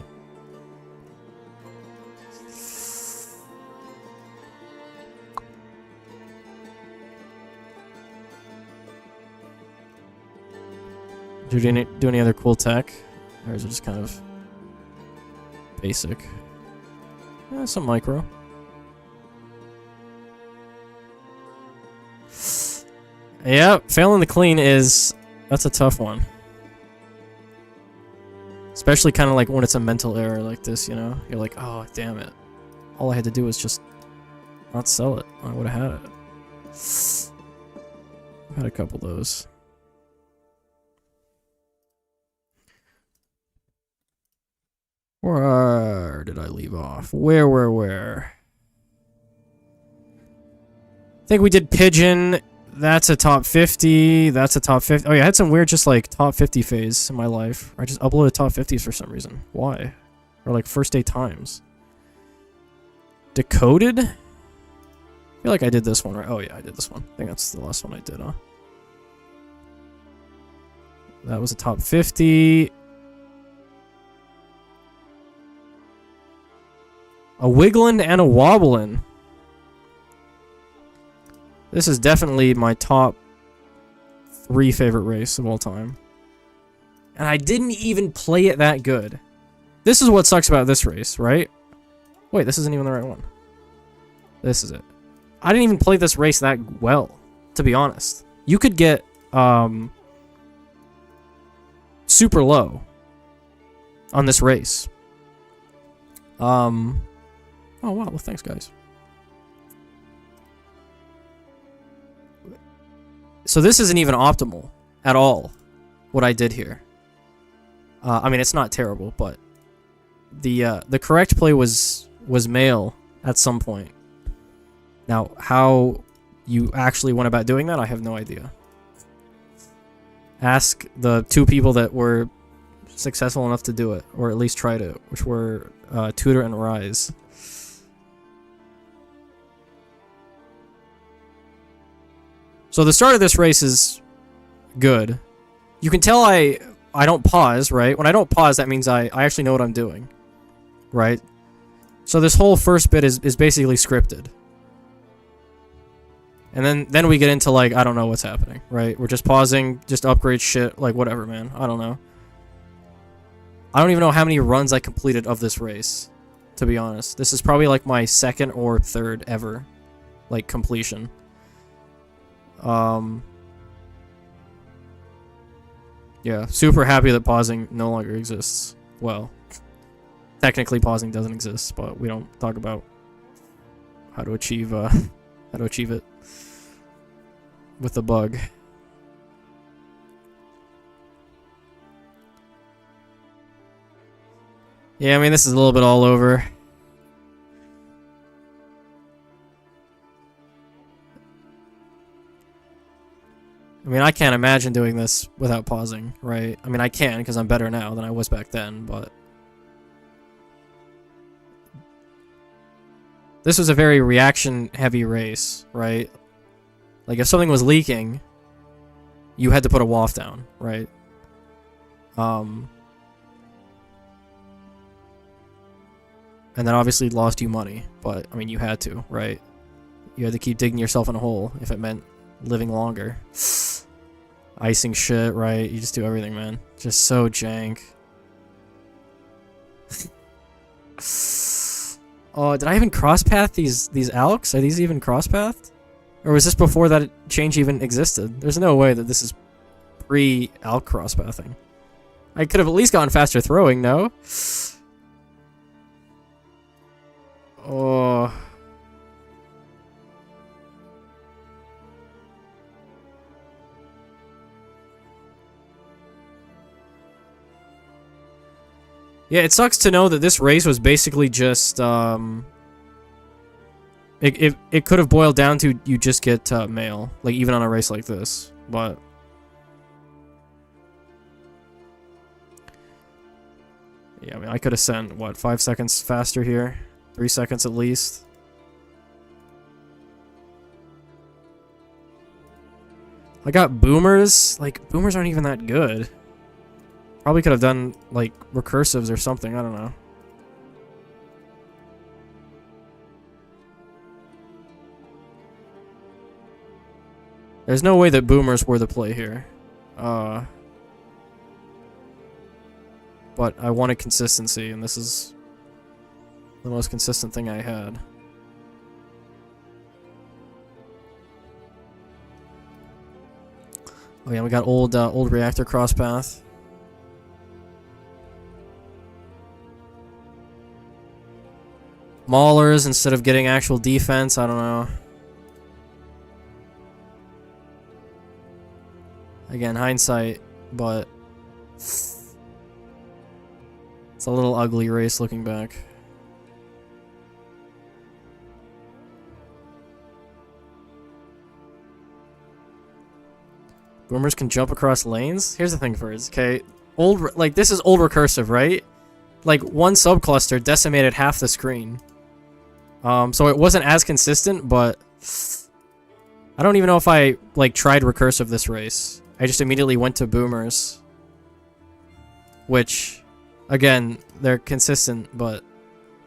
Speaker 1: Do you do any other cool tech? Or is it just kind of basic? Yeah, some micro. Yeah, failing the clean is... That's a tough one. Especially kind of like when it's a mental error like this, you know? You're like, oh, damn it. All I had to do was just not sell it. I would have had it. I've had a couple of those. Where did I leave off? Where? I think we did Pigeon, That's a top 50. That's a top 50. Oh yeah, I had some weird just like top 50 phase in my life. I just uploaded top 50s for some reason. Why? Or like first day times. Decoded? I feel like I did this one, right? Oh yeah, I did this one. I think that's the last one I did, huh? That was a top 50. A wiggling and a wobbling. This is definitely my top 3 favorite race of all time. And I didn't even play it that good. This is what sucks about this race, right? Wait, this isn't even the right one. This is it. I didn't even play this race that well, to be honest. You could get super low on this race. Oh wow, well thanks guys. So this isn't even optimal at all, what I did here. I mean, it's not terrible, but the correct play was male at some point. Now, how you actually went about doing that, I have no idea. Ask the 2 people that were successful enough to do it, or at least tried it, which were Tutor and Rise. So the start of this race is good. You can tell I don't pause, right? When I don't pause, that means I actually know what I'm doing, right? So this whole first bit is basically scripted. And then we get into, like, I don't know what's happening, right? We're just pausing, just upgrade shit, like, whatever, man. I don't know. I don't even know how many runs I completed of this race, to be honest. This is probably, like, my 2nd or 3rd ever, like, completion. Yeah, super happy that pausing no longer exists. Well, technically pausing doesn't exist, but we don't talk about how to achieve it with the bug. Yeah, I mean, this is a little bit all over. I mean, I can't imagine doing this without pausing, right? I mean, I can, because I'm better now than I was back then, but... This was a very reaction-heavy race, right? Like, if something was leaking, you had to put a waft down, right? And that obviously lost you money, but, I mean, you had to, right? You had to keep digging yourself in a hole if it meant living longer. Icing shit, right? You just do everything, man. Just so jank. Oh, did I even cross-path these alks? Are these even cross-pathed? Or was this before that change even existed? There's no way that this is pre-alk cross-pathing. I could have at least gotten faster throwing, no? Oh... Yeah, it sucks to know that this race was basically just, it could have boiled down to you just get mail, like even on a race like this, but... Yeah, I mean, I could have sent, what, 5 seconds faster here? 3 seconds at least? I got boomers, like, boomers aren't even that good. Probably could have done, like, recursives or something, I don't know. There's no way that boomers were the play here. But I wanted consistency, and this is the most consistent thing I had. Oh yeah, we got old reactor crosspath. Maulers instead of getting actual defense, I don't know. Again, hindsight, but it's a little ugly race looking back. Boomers can jump across lanes? Here's the thing first, okay? Like, this is old recursive, right? Like, one subcluster decimated half the screen. So it wasn't as consistent, but... I don't even know if I, like, tried recursive this race. I just immediately went to boomers. Which, again, they're consistent, but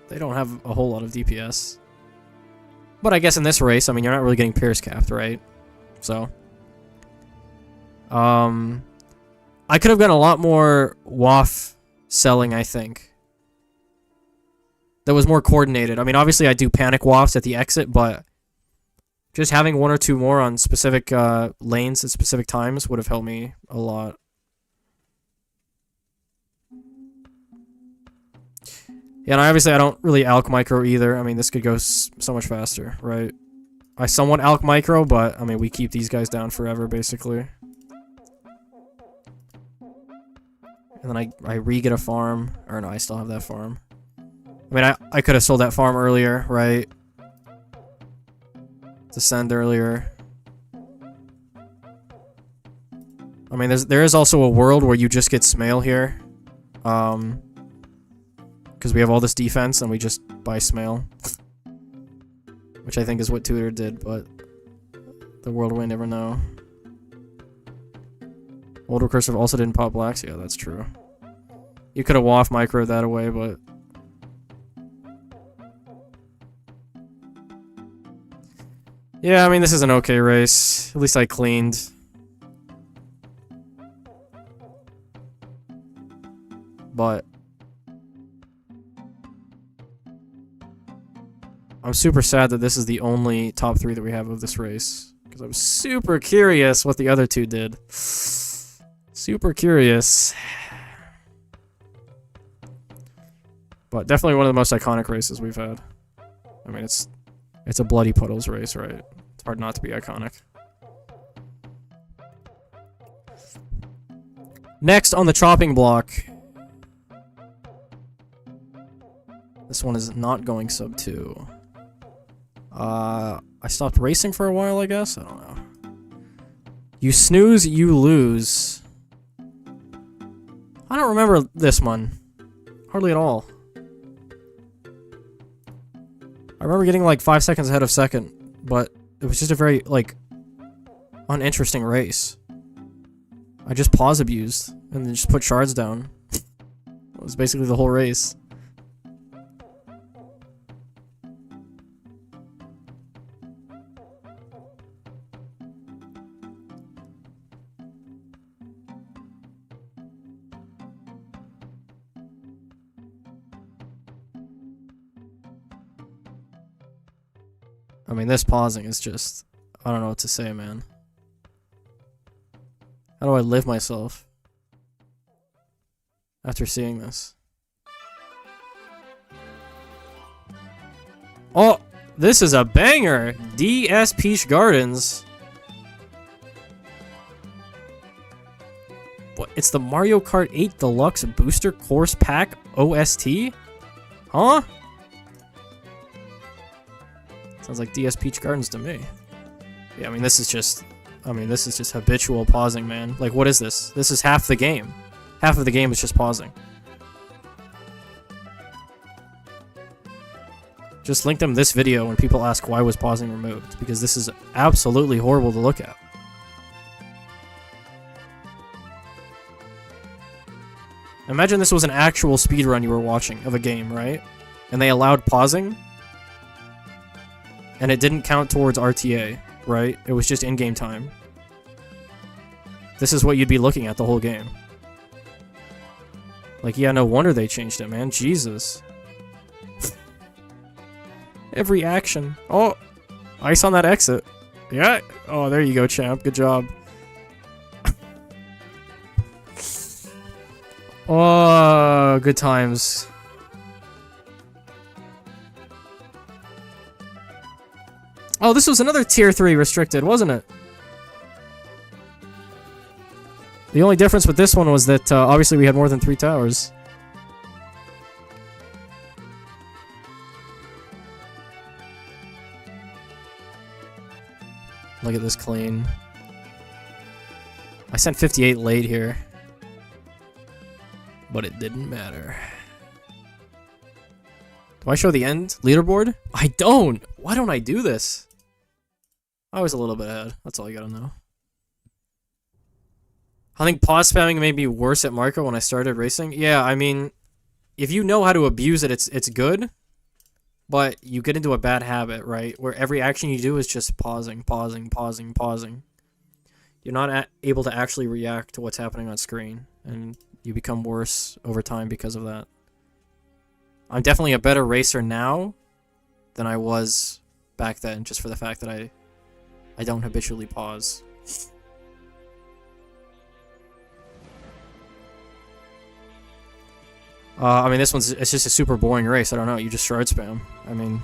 Speaker 1: they don't have a whole lot of DPS. But I guess in this race, I mean, you're not really getting Pierce capped, right? So... I could have gotten a lot more WAF selling, I think. That was more coordinated. I mean, obviously I do panic WAFs at the exit, but just having one or two more on specific lanes at specific times would have helped me a lot. Yeah, and obviously I don't really alch micro either. I mean, this could go so much faster, right? I somewhat alch micro, but I mean, we keep these guys down forever, basically. And then I re-get a farm. Or no, I still have that farm. I mean, I could have sold that farm earlier, right? To send earlier. I mean, there is also a world where you just get Smail here. Because we have all this defense and we just buy Smail. Which I think is what Tutor did, but... the world we never know. Old recursive also didn't pop blacks? Yeah, that's true. You could have WAF microed that away, but... yeah, I mean, this is an okay race. At least I cleaned. But... I'm super sad that this is the only top 3 that we have of this race. Because I'm super curious what the other 2 did. Super curious. But definitely one of the most iconic races we've had. I mean, it's a bloody puddles race, right? It's hard not to be iconic. Next on the chopping block. This one is not going sub 2. I stopped racing for a while, I guess? I don't know. You snooze, you lose. I don't remember this one. Hardly at all. I remember getting like 5 seconds ahead of second, but it was just a very, like, uninteresting race. I just pause abused, and then just put shards down. It was basically the whole race. I mean, this pausing is just... I don't know what to say, man. How do I live myself after seeing this? Oh! This is a banger! DS Peach Gardens. What? It's the Mario Kart 8 Deluxe Booster Course Pack OST? Huh? Sounds like DS Peach Gardens to me. Yeah, I mean, this is just habitual pausing, man. Like, what is this? This is half the game. Half of the game is just pausing. Just link them this video when people ask why was pausing removed, because this is absolutely horrible to look at. Imagine this was an actual speedrun you were watching of a game, right? And they allowed pausing, and it didn't count towards RTA, right? It was just in-game time. This is what you'd be looking at the whole game. Like, yeah, no wonder they changed it, man. Jesus. Every action. Oh! Ice on that exit. Yeah. Oh, there you go, champ. Good job. Oh, good times. Oh, this was another tier 3 restricted, wasn't it? The only difference with this one was that, obviously we had more than 3 towers. Look at this clean. I sent 58 late here. But it didn't matter. Do I show the end leaderboard? I don't! Why don't I do this? I was a little bit ahead. That's all you gotta know. I think pause spamming made me worse at Marco when I started racing. Yeah, I mean, if you know how to abuse it, it's good. But you get into a bad habit, right? Where every action you do is just pausing, pausing, pausing, pausing. You're not able to actually react to what's happening on screen. And you become worse over time because of that. I'm definitely a better racer now than I was back then, just for the fact that I don't habitually pause. I mean, it's just a super boring race. I don't know. You just shard spam. I mean,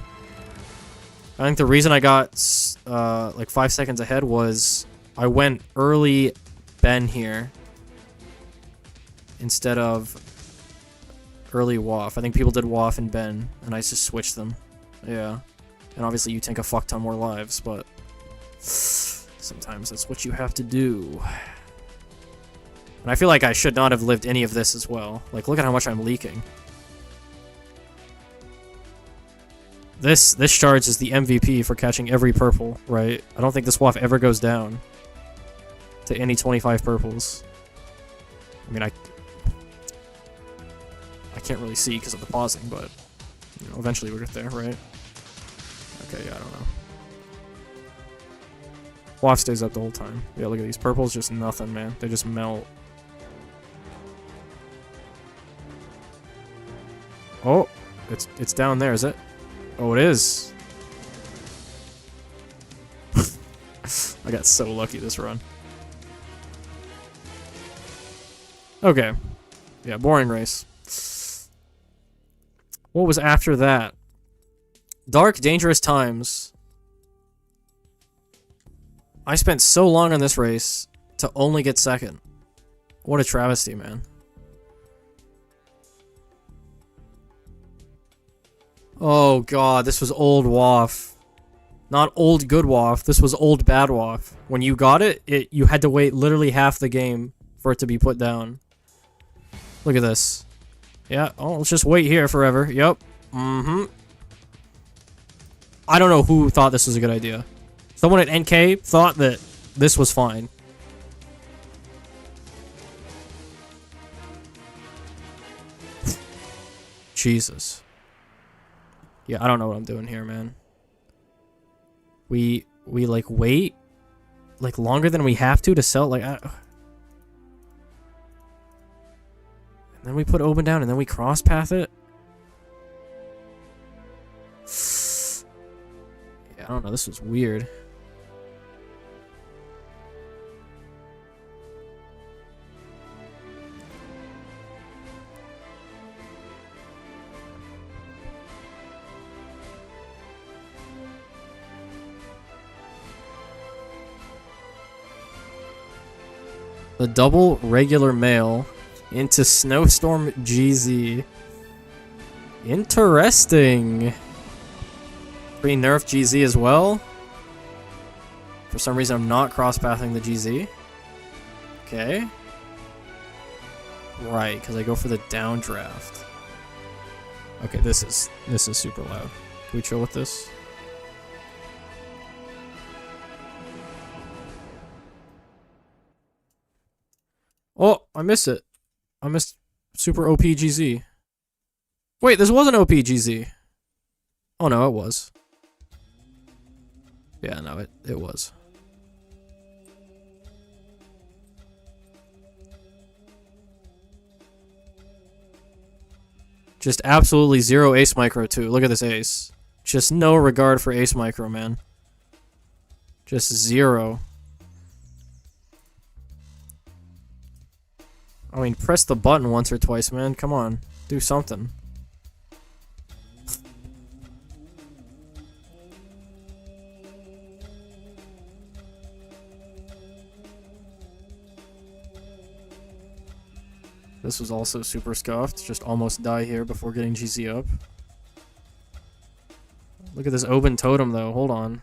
Speaker 1: I think the reason I got like 5 seconds ahead was I went early Ben here instead of early Waff. I think people did Waff and Ben, and I just switched them. Yeah. And obviously you take a fuck ton more lives, but sometimes that's what you have to do. And I feel like I should not have lived any of this as well. Like, look at how much I'm leaking. This charge is the MVP for catching every purple, right? I don't think this Waff ever goes down to any 25 purples. I mean, I can't really see because of the pausing, but you know, eventually we'll get there, right? Okay, yeah, I don't know. Waff stays up the whole time. Yeah, look at these purples, just nothing, man. They just melt. Oh, it's down there, is it? Oh, it is. I got so lucky this run. Okay. Yeah, boring race. What was after that? Dark, Dangerous Times. I spent so long on this race to only get second. What a travesty, man. Oh god, this was old Waff. Not old good Waff, this was old bad Waff. When you got it, you had to wait literally half the game for it to be put down. Look at this. Yeah, oh, let's just wait here forever. Yep. Mm-hmm. I don't know who thought this was a good idea. Someone at NK thought that this was fine. Jesus. Yeah, I don't know what I'm doing here, man. We like wait like longer than we have to sell like and then we put Oben down and then we cross path it. Yeah, I don't know, this was weird. The double regular mail into Snowstorm GZ. Interesting. Pre-nerf GZ as well. For some reason, I'm not cross-pathing the GZ. Okay. Right, because I go for the downdraft. Okay, this is super loud. Can we chill with this? Oh, I missed it. I missed super OP GZ. Wait, this wasn't OP GZ. Oh no, it was. Yeah, no, it was. Just absolutely zero ace micro too. Look at this ace. Just no regard for ace micro, man. Just zero. I mean, press the button once or twice, man. Come on. Do something. This was also super scuffed. Just almost die here before getting GZ up. Look at this Oben totem, though. Hold on.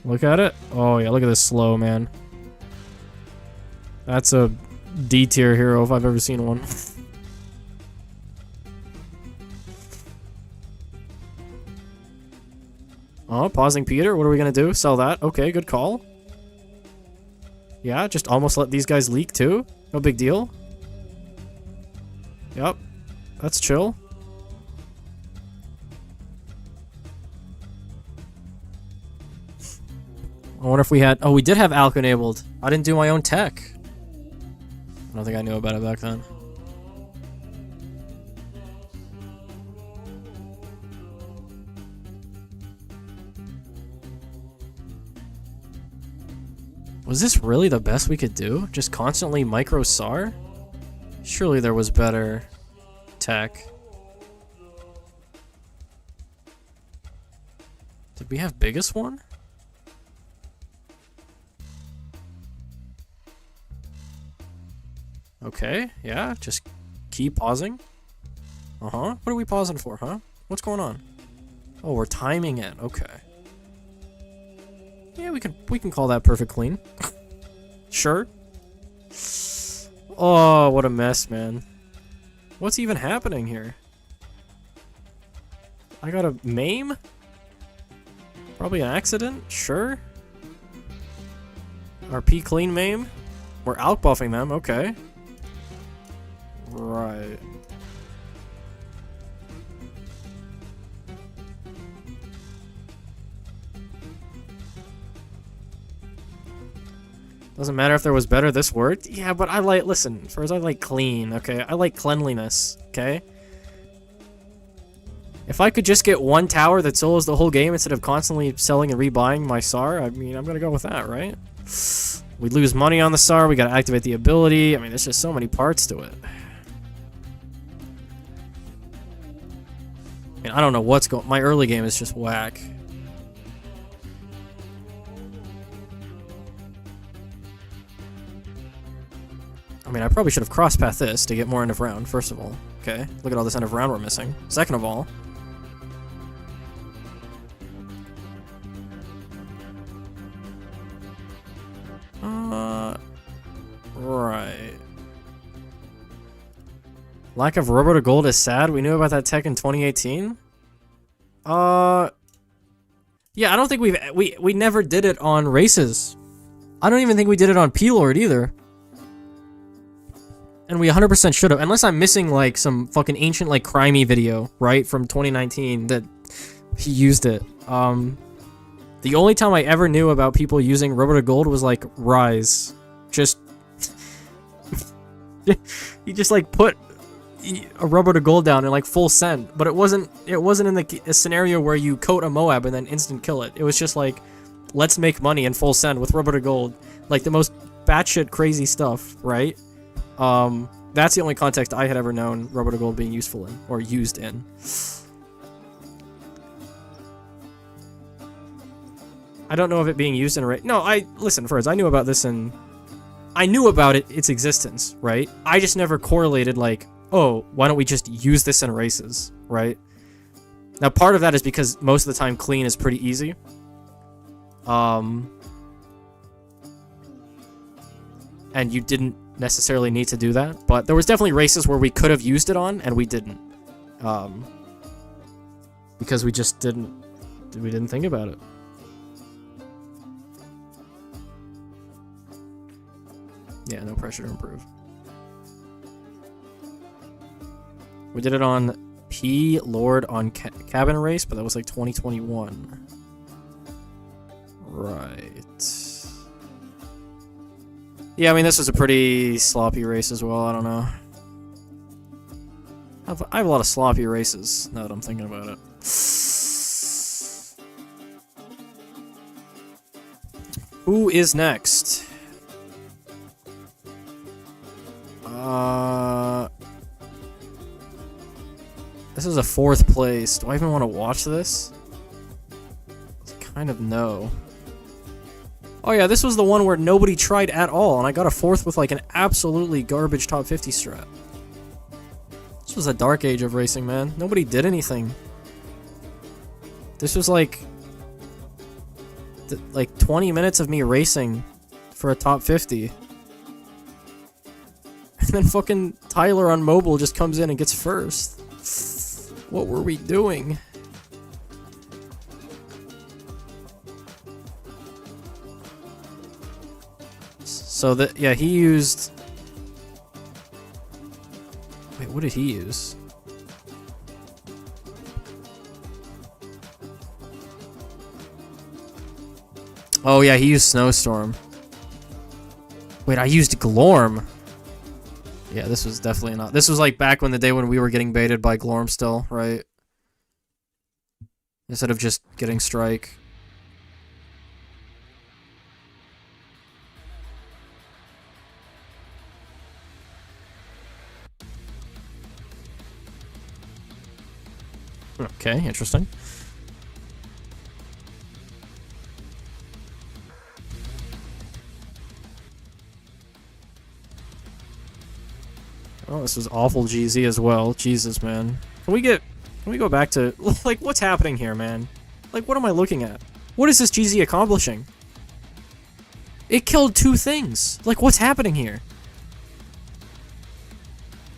Speaker 1: Look at it. Oh yeah, look at this slow, man. That's a D tier hero if I've ever seen one. Oh, pausing Peter. What are we gonna do? Sell that. Okay, good call. Yeah, just almost let these guys leak too. No big deal. Yep. That's chill. I wonder if we had... Oh, we did have Alk enabled. I didn't do my own tech. I don't think I knew about it back then. Was this really the best we could do? Just constantly micro SAR? Surely there was better tech. Did we have biggest one? Okay, yeah, just keep pausing. Uh-huh. What are we pausing for, huh? What's going on? Oh, we're timing it. Okay. Yeah, we can call that perfect clean. Sure. Oh, what a mess, man. What's even happening here? I got a maim? Probably an accident? Sure. RP clean maim? We're out buffing them, okay. Right. Doesn't matter if there was better, this worked. Yeah, but I like, listen, first I like clean, okay? I like cleanliness, okay? If I could just get one tower that solos the whole game instead of constantly selling and rebuying my SAR, I mean, I'm gonna go with that, right? We lose money on the SAR, we gotta activate the ability. I mean, there's just so many parts to it. I mean, I don't know what's going... My early game is just whack. I mean, I probably should have cross-pathed this to get more end of round, first of all. Okay, look at all this end of round we're missing. Second of all... Right. Lack of Vwrqh gold is sad. We knew about that tech in 2018. Yeah, I don't think we never did it on races. I don't even think we did it on P-Lord either. And we 100% should have, unless I'm missing like some fucking ancient like crimey video, right, from 2019 that he used it. The only time I ever knew about people using Vwrqh gold was like Rise. Just he just like put a Vwrqh gold down in like full send, but it wasn't in a scenario where you coat a Moab and then instant kill it. It was just like, let's make money in full send with Vwrqh gold, like the most batshit crazy stuff, right? That's the only context I had ever known Vwrqh gold being useful in or used in. I don't know of it being used in a No, listen, first, I knew about this and I knew about its existence, right? I just never correlated like, oh, why don't we just use this in races, right? Now, part of that is because most of the time clean is pretty easy. And you didn't necessarily need to do that, but there was definitely races where we could have used it on and we didn't. Because we just didn't think about it. Yeah, no pressure to improve. We did it on P-Lord on Cabin Race, but that was like 2021. Right. Yeah, I mean, this was a pretty sloppy race as well, I don't know. I have a lot of sloppy races, now that I'm thinking about it. Who is next? This is a 4th place. Do I even want to watch this? Kind of no. Oh yeah, this was the one where nobody tried at all, and I got a 4th with like an absolutely garbage top 50 strat. This was a dark age of racing, man. Nobody did anything. This was like... like 20 minutes of me racing for a top 50. And then fucking Tyler on mobile just comes in and gets first. What were we doing? So that, yeah, he used... Wait, what did he use? Oh yeah, he used Snowstorm. Wait, I used Glorm. Yeah, this was definitely not... This was like back when the day when we were getting baited by Glorm still, right? Instead of just getting Strike. Okay, interesting. Oh, this was awful GZ as well. Jesus, man. Can we go back to, like, what's happening here, man? Like, what am I looking at? What is this GZ accomplishing? It killed 2 things. Like, what's happening here?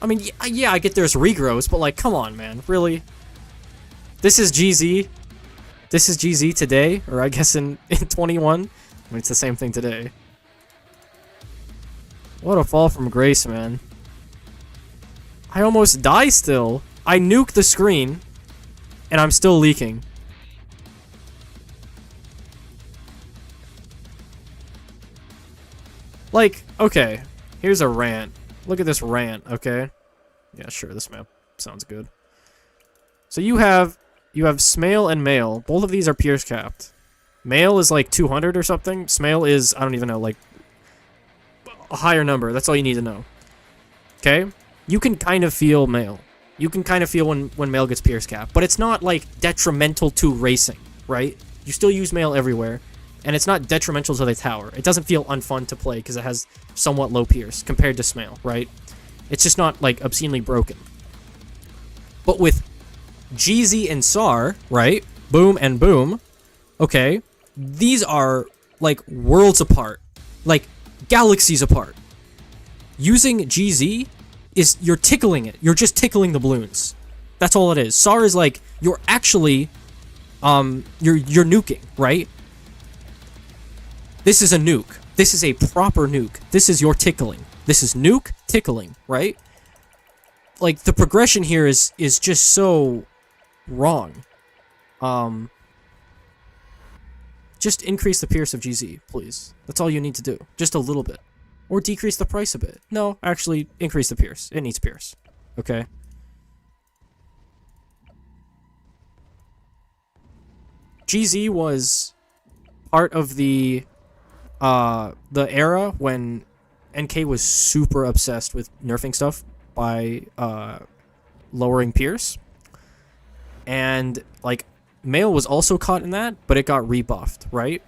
Speaker 1: I mean, yeah, I get there's regrows, but like, come on, man. Really? This is GZ. This is GZ today, or I guess in 21. I mean, it's the same thing today. What a fall from grace, man. I almost die still. I nuke the screen, and I'm still leaking. Like, okay, here's a rant. Look at this rant, okay? Yeah, sure, this map sounds good. So you have Smail and Male. Both of these are Pierce capped. Male is like 200 or something. Smail is, I don't even know, like a higher number. That's all you need to know. Okay? You can kind of feel Male. You can kind of feel when Male gets Pierce capped, but it's not like detrimental to racing, right? You still use Male everywhere, and it's not detrimental to the tower. It doesn't feel unfun to play because it has somewhat low Pierce compared to Smail, right? It's just not like obscenely broken. But with GZ and SAR, right? Boom and boom. Okay. These are like worlds apart. Like galaxies apart. Using GZ is you're tickling it. You're just tickling the balloons. That's all it is. SAR is like you're actually you're nuking, right? This is a nuke. This is a proper nuke. This is your tickling. This is nuke tickling, right? Like the progression here is just so wrong. Just increase the Pierce of GZ, please. That's all you need to do. Just a little bit. Or decrease the price a bit. No, actually, increase the Pierce. It needs Pierce. Okay? GZ was part of the era when NK was super obsessed with nerfing stuff by lowering Pierce. And, like, Male was also caught in that, but it got rebuffed, right?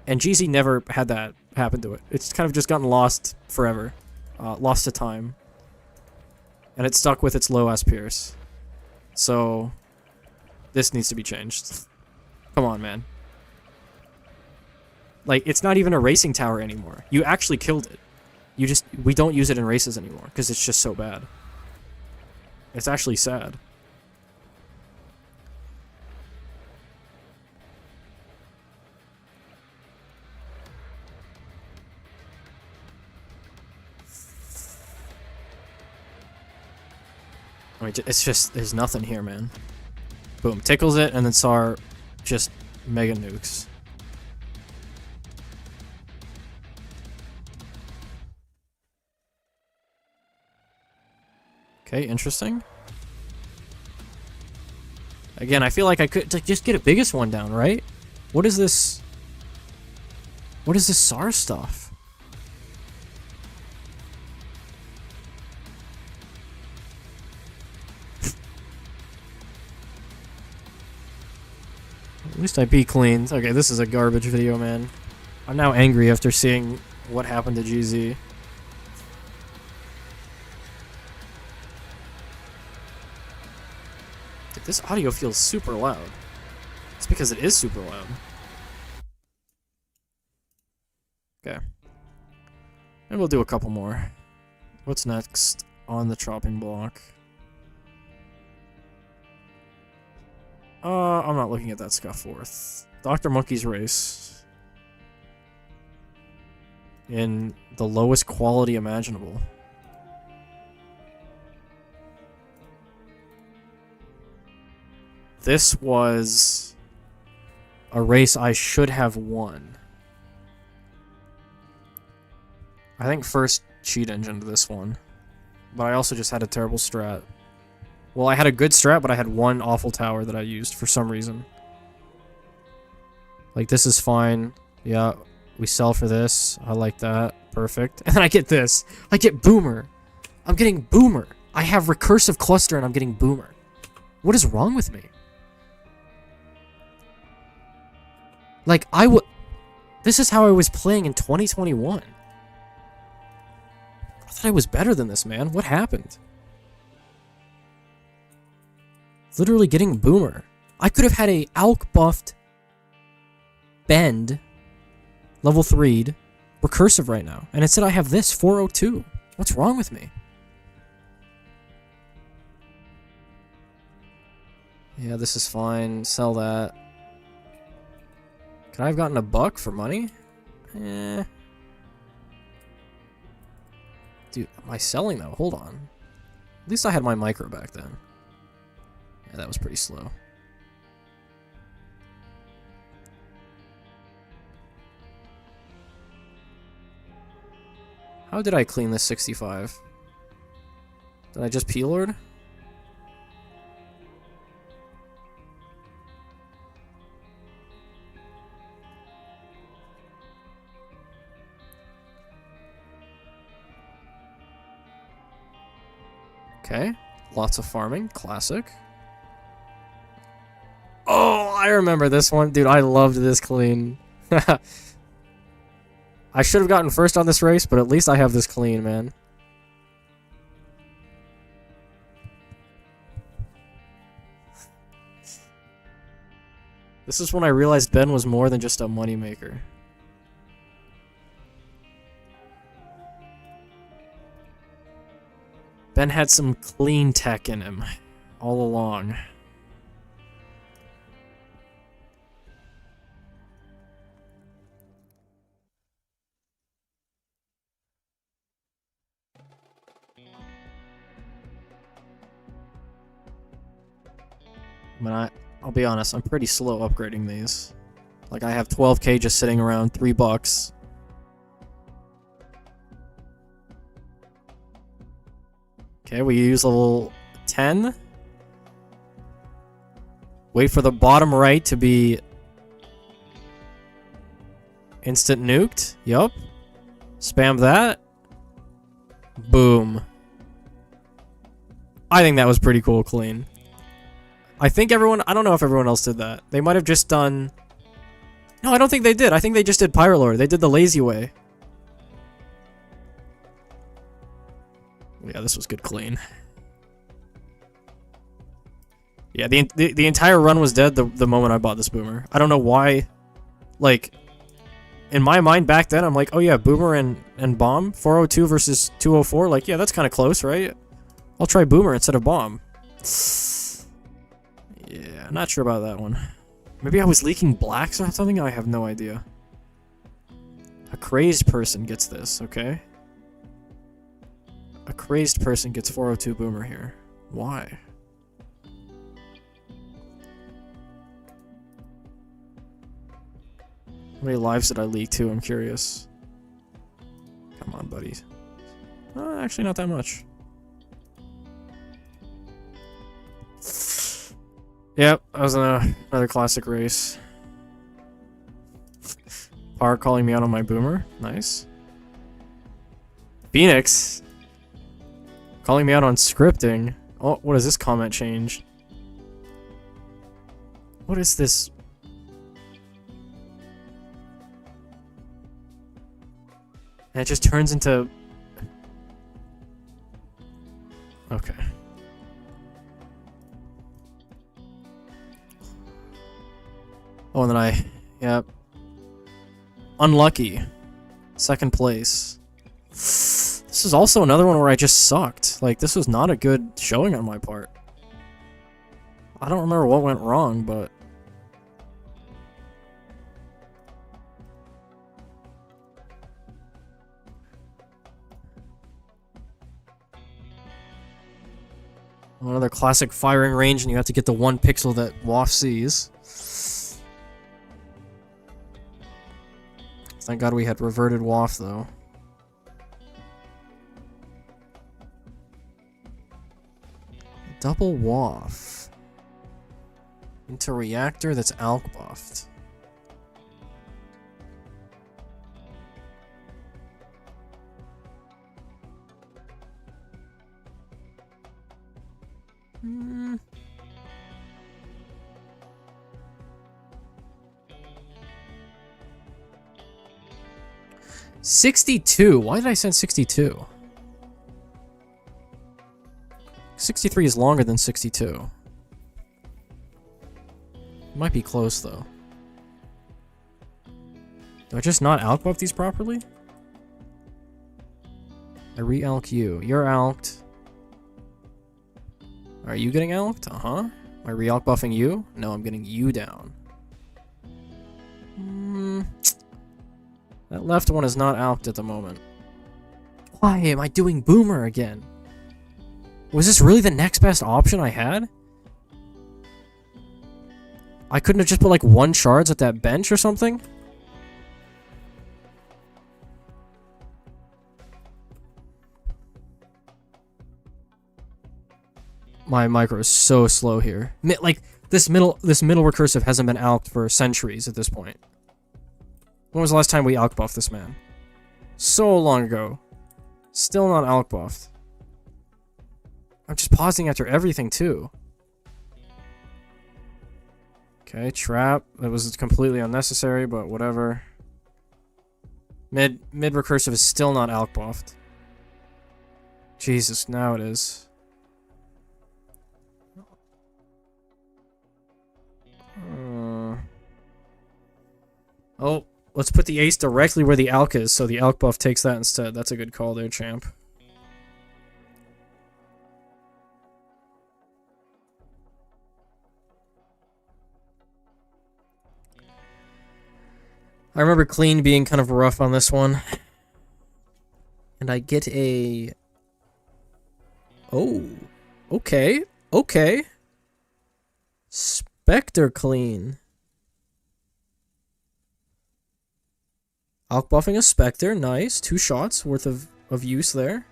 Speaker 1: And GZ never had that happen to it. It's kind of just gotten lost forever. Lost to time. And it's stuck with its low-ass Pierce. So, this needs to be changed. Come on, man. Like, it's not even a racing tower anymore. You actually killed it. We don't use it in races anymore, because it's just so bad. It's actually sad. I mean, it's just, there's nothing here, man. Boom, tickles it, and then SAR just mega nukes. Okay, interesting. Again, I feel like I could just get a biggest one down, right? What is this? What is this SAR stuff? At least I be cleaned. Okay, this is a garbage video, man. I'm now angry after seeing what happened to GZ. Dude, this audio feels super loud. It's because it is super loud. Okay. And we'll do a couple more. What's next on the chopping block? I'm not looking at that Scuffforth. Dr. Monkey's race. In the lowest quality imaginable. This was a race I should have won. I think first cheat engine to this one. But I also just had a terrible strat. Well, I had a good strat, but I had one awful tower that I used for some reason. Like, this is fine. Yeah, we sell for this. I like that. Perfect. And then I get this. I get Boomer. I'm getting Boomer. I have Recursive Cluster and I'm getting Boomer. What is wrong with me? Like, this is how I was playing in 2021. I thought I was better than this, man. What happened? Literally getting Boomer. I could have had a Alk buffed Bend level 3'd Recursive right now. And instead I have this 402. What's wrong with me? Yeah, this is fine. Sell that. Could I have gotten a buck for money? Eh. Dude, am I selling though? Hold on. At least I had my micro back then. Yeah, that was pretty slow. How did I clean this 65? Did I just P-Lord? Okay, lots of farming, classic. Oh, I remember this one. Dude, I loved this clean. I should have gotten first on this race, but at least I have this clean, man. This is when I realized Ben was more than just a moneymaker. Ben had some clean tech in him all along. I mean, I'll be honest, I'm pretty slow upgrading these. Like, I have 12k just sitting around, $3. Okay, we use level 10. Wait for the bottom right to be instant nuked. Yup. Spam that. Boom. I think that was pretty cool clean. I think everyone... I don't know if everyone else did that. They might have just done... No, I don't think they did. I think they just did Pyrolord. They did the lazy way. Yeah, this was good clean. Yeah, the entire run was dead the moment I bought this Boomer. I don't know why. Like, in my mind back then, I'm like, oh yeah, Boomer and Bomb. 402 versus 204. Like, yeah, that's kind of close, right? I'll try Boomer instead of Bomb. Yeah, not sure about that one. Maybe I was leaking blacks or something? I have no idea. A crazed person gets this, okay? A crazed person gets 402 Boomer here. Why? How many lives did I leak to? I'm curious. Come on, buddy. Actually, not that much. Yep, that was another classic race. Par calling me out on my Boomer. Nice. Phoenix calling me out on scripting. Oh, what is this comment change? What is this? And it just turns into... Okay. Oh, and then yep. Unlucky. Second place. This is also another one where I just sucked. Like, this was not a good showing on my part. I don't remember what went wrong, but... Another classic firing range, and you have to get the 1 pixel that Vwrqh sees. Thank God we had reverted Vwrqh, though. Double Vwrqh. Into reactor that's alk buffed. Hmm. 62. Why did I send 62? 63 is longer than 62. Might be close though. Do I just not alk buff these properly? I re-alk you. You're alked. Are you getting alked? Uh-huh. Am I re-alk buffing you? No, I'm getting you down. That left one is not alked at the moment. Why am I doing Boomer again? Was this really the next best option I had? I couldn't have just put like 1 shards at that bench or something? My micro is so slow here. Like, this middle recursive hasn't been alked for centuries at this point. When was the last time we alk buffed this man? So long ago. Still not alk buffed. I'm just pausing after everything too. Okay, trap. That was completely unnecessary, but whatever. Mid recursive is still not alk buffed. Jesus, now it is. Oh, let's put the ace directly where the alk is, so the alk buff takes that instead. That's a good call there, champ. I remember clean being kind of rough on this one. And I get a... Oh. Okay. Okay. Spectre clean. Alk buffing a Spectre. Nice. 2 shots worth of use there.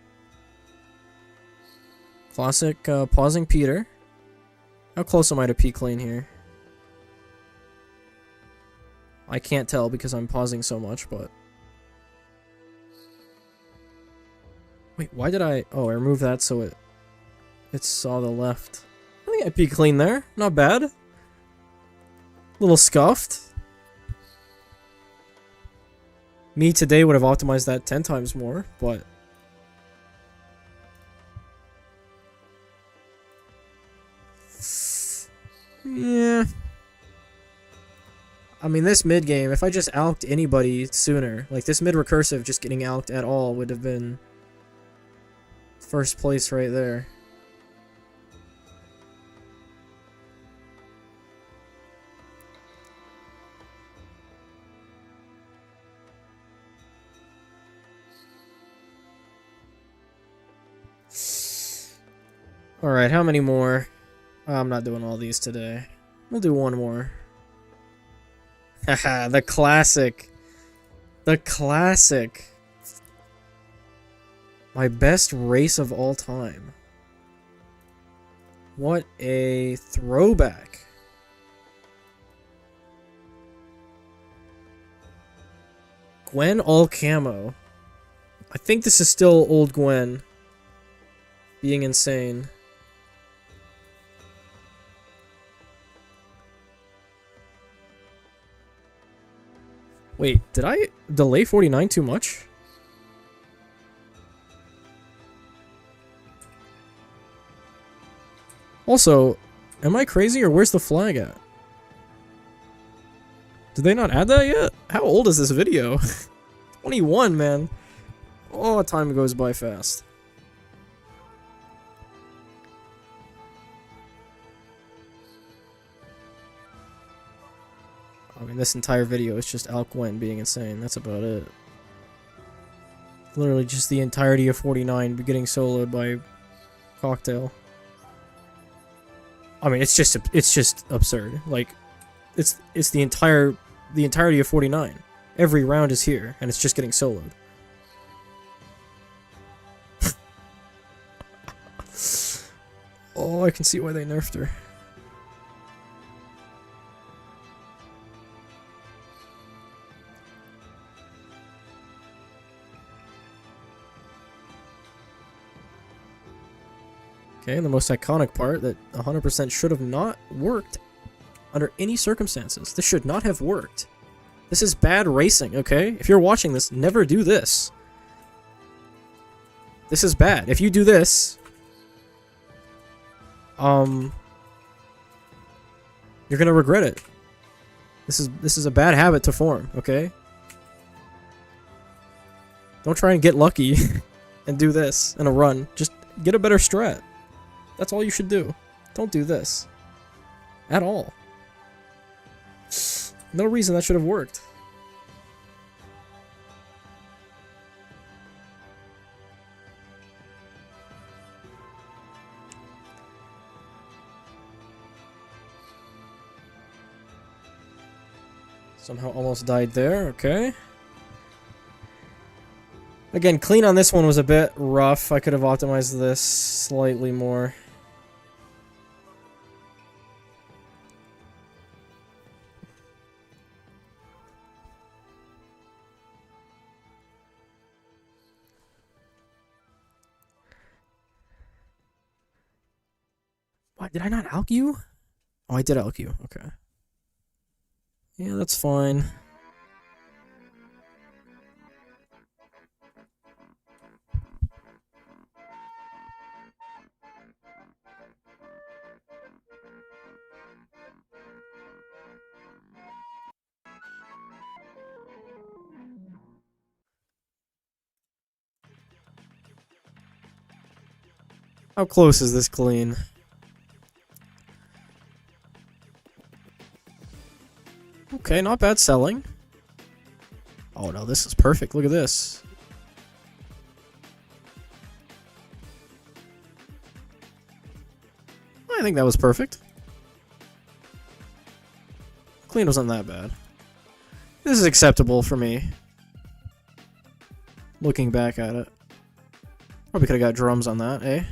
Speaker 1: Classic pausing Peter. How close am I to P clean here? I can't tell because I'm pausing so much, but... Wait, why did I... Oh, I removed that so it saw the left. I think I P clean there. Not bad. Little scuffed. Me today would have optimized that 10 times more, but... Yeah... I mean, this mid game, if I just alked anybody sooner, like this mid recursive just getting alked at all would have been first place right there. Alright, how many more? I'm not doing all these today. We'll do one more. Haha, the classic. The classic. My best race of all time. What a throwback. Gwen all camo. I think this is still old Gwen. Being insane. Wait, did I delay 49 too much? Also, am I crazy or where's the flag at? Did they not add that yet? How old is this video? 21, man. Oh, time goes by fast. I mean, this entire video is just Al Gwen being insane. That's about it. Literally just the entirety of 49 getting soloed by Cocktail. I mean, it's just absurd. Like, it's the entirety of 49. Every round is here, and it's just getting soloed. Oh, I can see why they nerfed her. Okay, and the most iconic part that 100% should have not worked under any circumstances. This should not have worked. This is bad racing, okay? If you're watching this, never do this. This is bad. If you do this, you're gonna regret it. This is a bad habit to form, okay? Don't try and get lucky and do this in a run. Just get a better strat. That's all you should do. Don't do this. At all. No reason that should have worked. Somehow almost died there, okay. Again, clean on this one was a bit rough. I could have optimized this slightly more. What, did I not alk you? Oh, I did alk you, okay. Yeah, that's fine. How close is this clean? Okay, not bad selling. Oh no, this is perfect. Look at this. I think that was perfect. Clean wasn't that bad. This is acceptable for me. Looking back at it. Probably could have got drums on that, eh?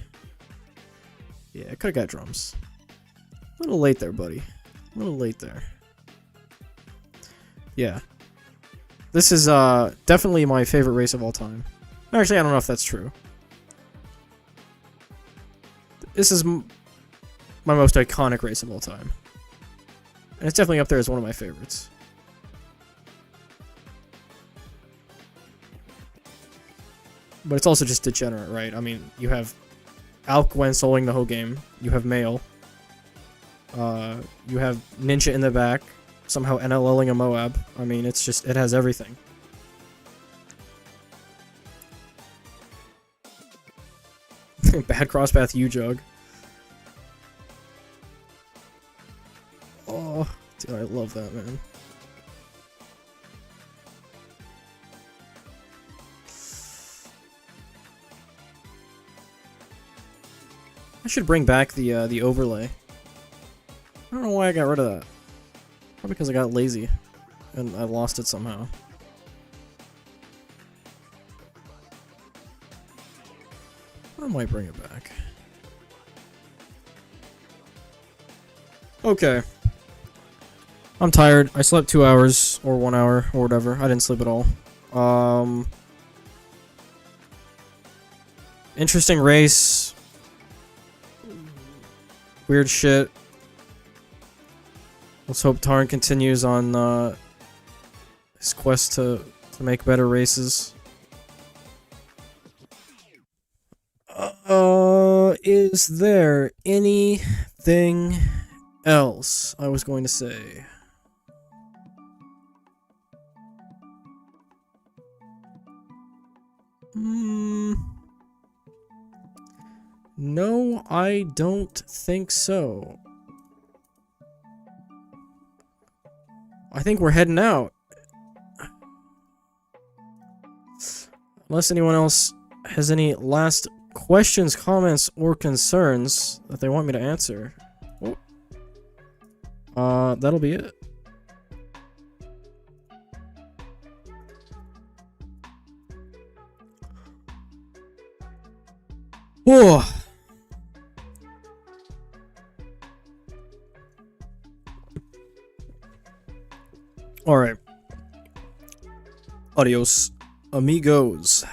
Speaker 1: Yeah, I could have got drums. A little late there, buddy. A little late there. Yeah. This is definitely my favorite race of all time. Actually, I don't know if that's true. This is my most iconic race of all time. And it's definitely up there as one of my favorites. But it's also just degenerate, right? I mean, you have Al Gwen soloing the whole game. You have Mail. You have Ninja in the back. Somehow NLLing a Moab. I mean, it's just, it has everything. Bad crosspath U-Jug. Oh, dude, I love that, man. I should bring back the overlay. I don't know why I got rid of that. Probably because I got lazy and I lost it somehow. I might bring it back. Okay. I'm tired. I slept 2 hours or 1 hour or whatever. I didn't sleep at all. Interesting race. Weird shit. Let's hope Tarn continues on his quest to make better races. Is there anything else I was going to say? No, I don't think so. I think we're heading out. Unless anyone else has any last questions, comments, or concerns that they want me to answer. That'll be it. Whoa. All right. Adios, amigos.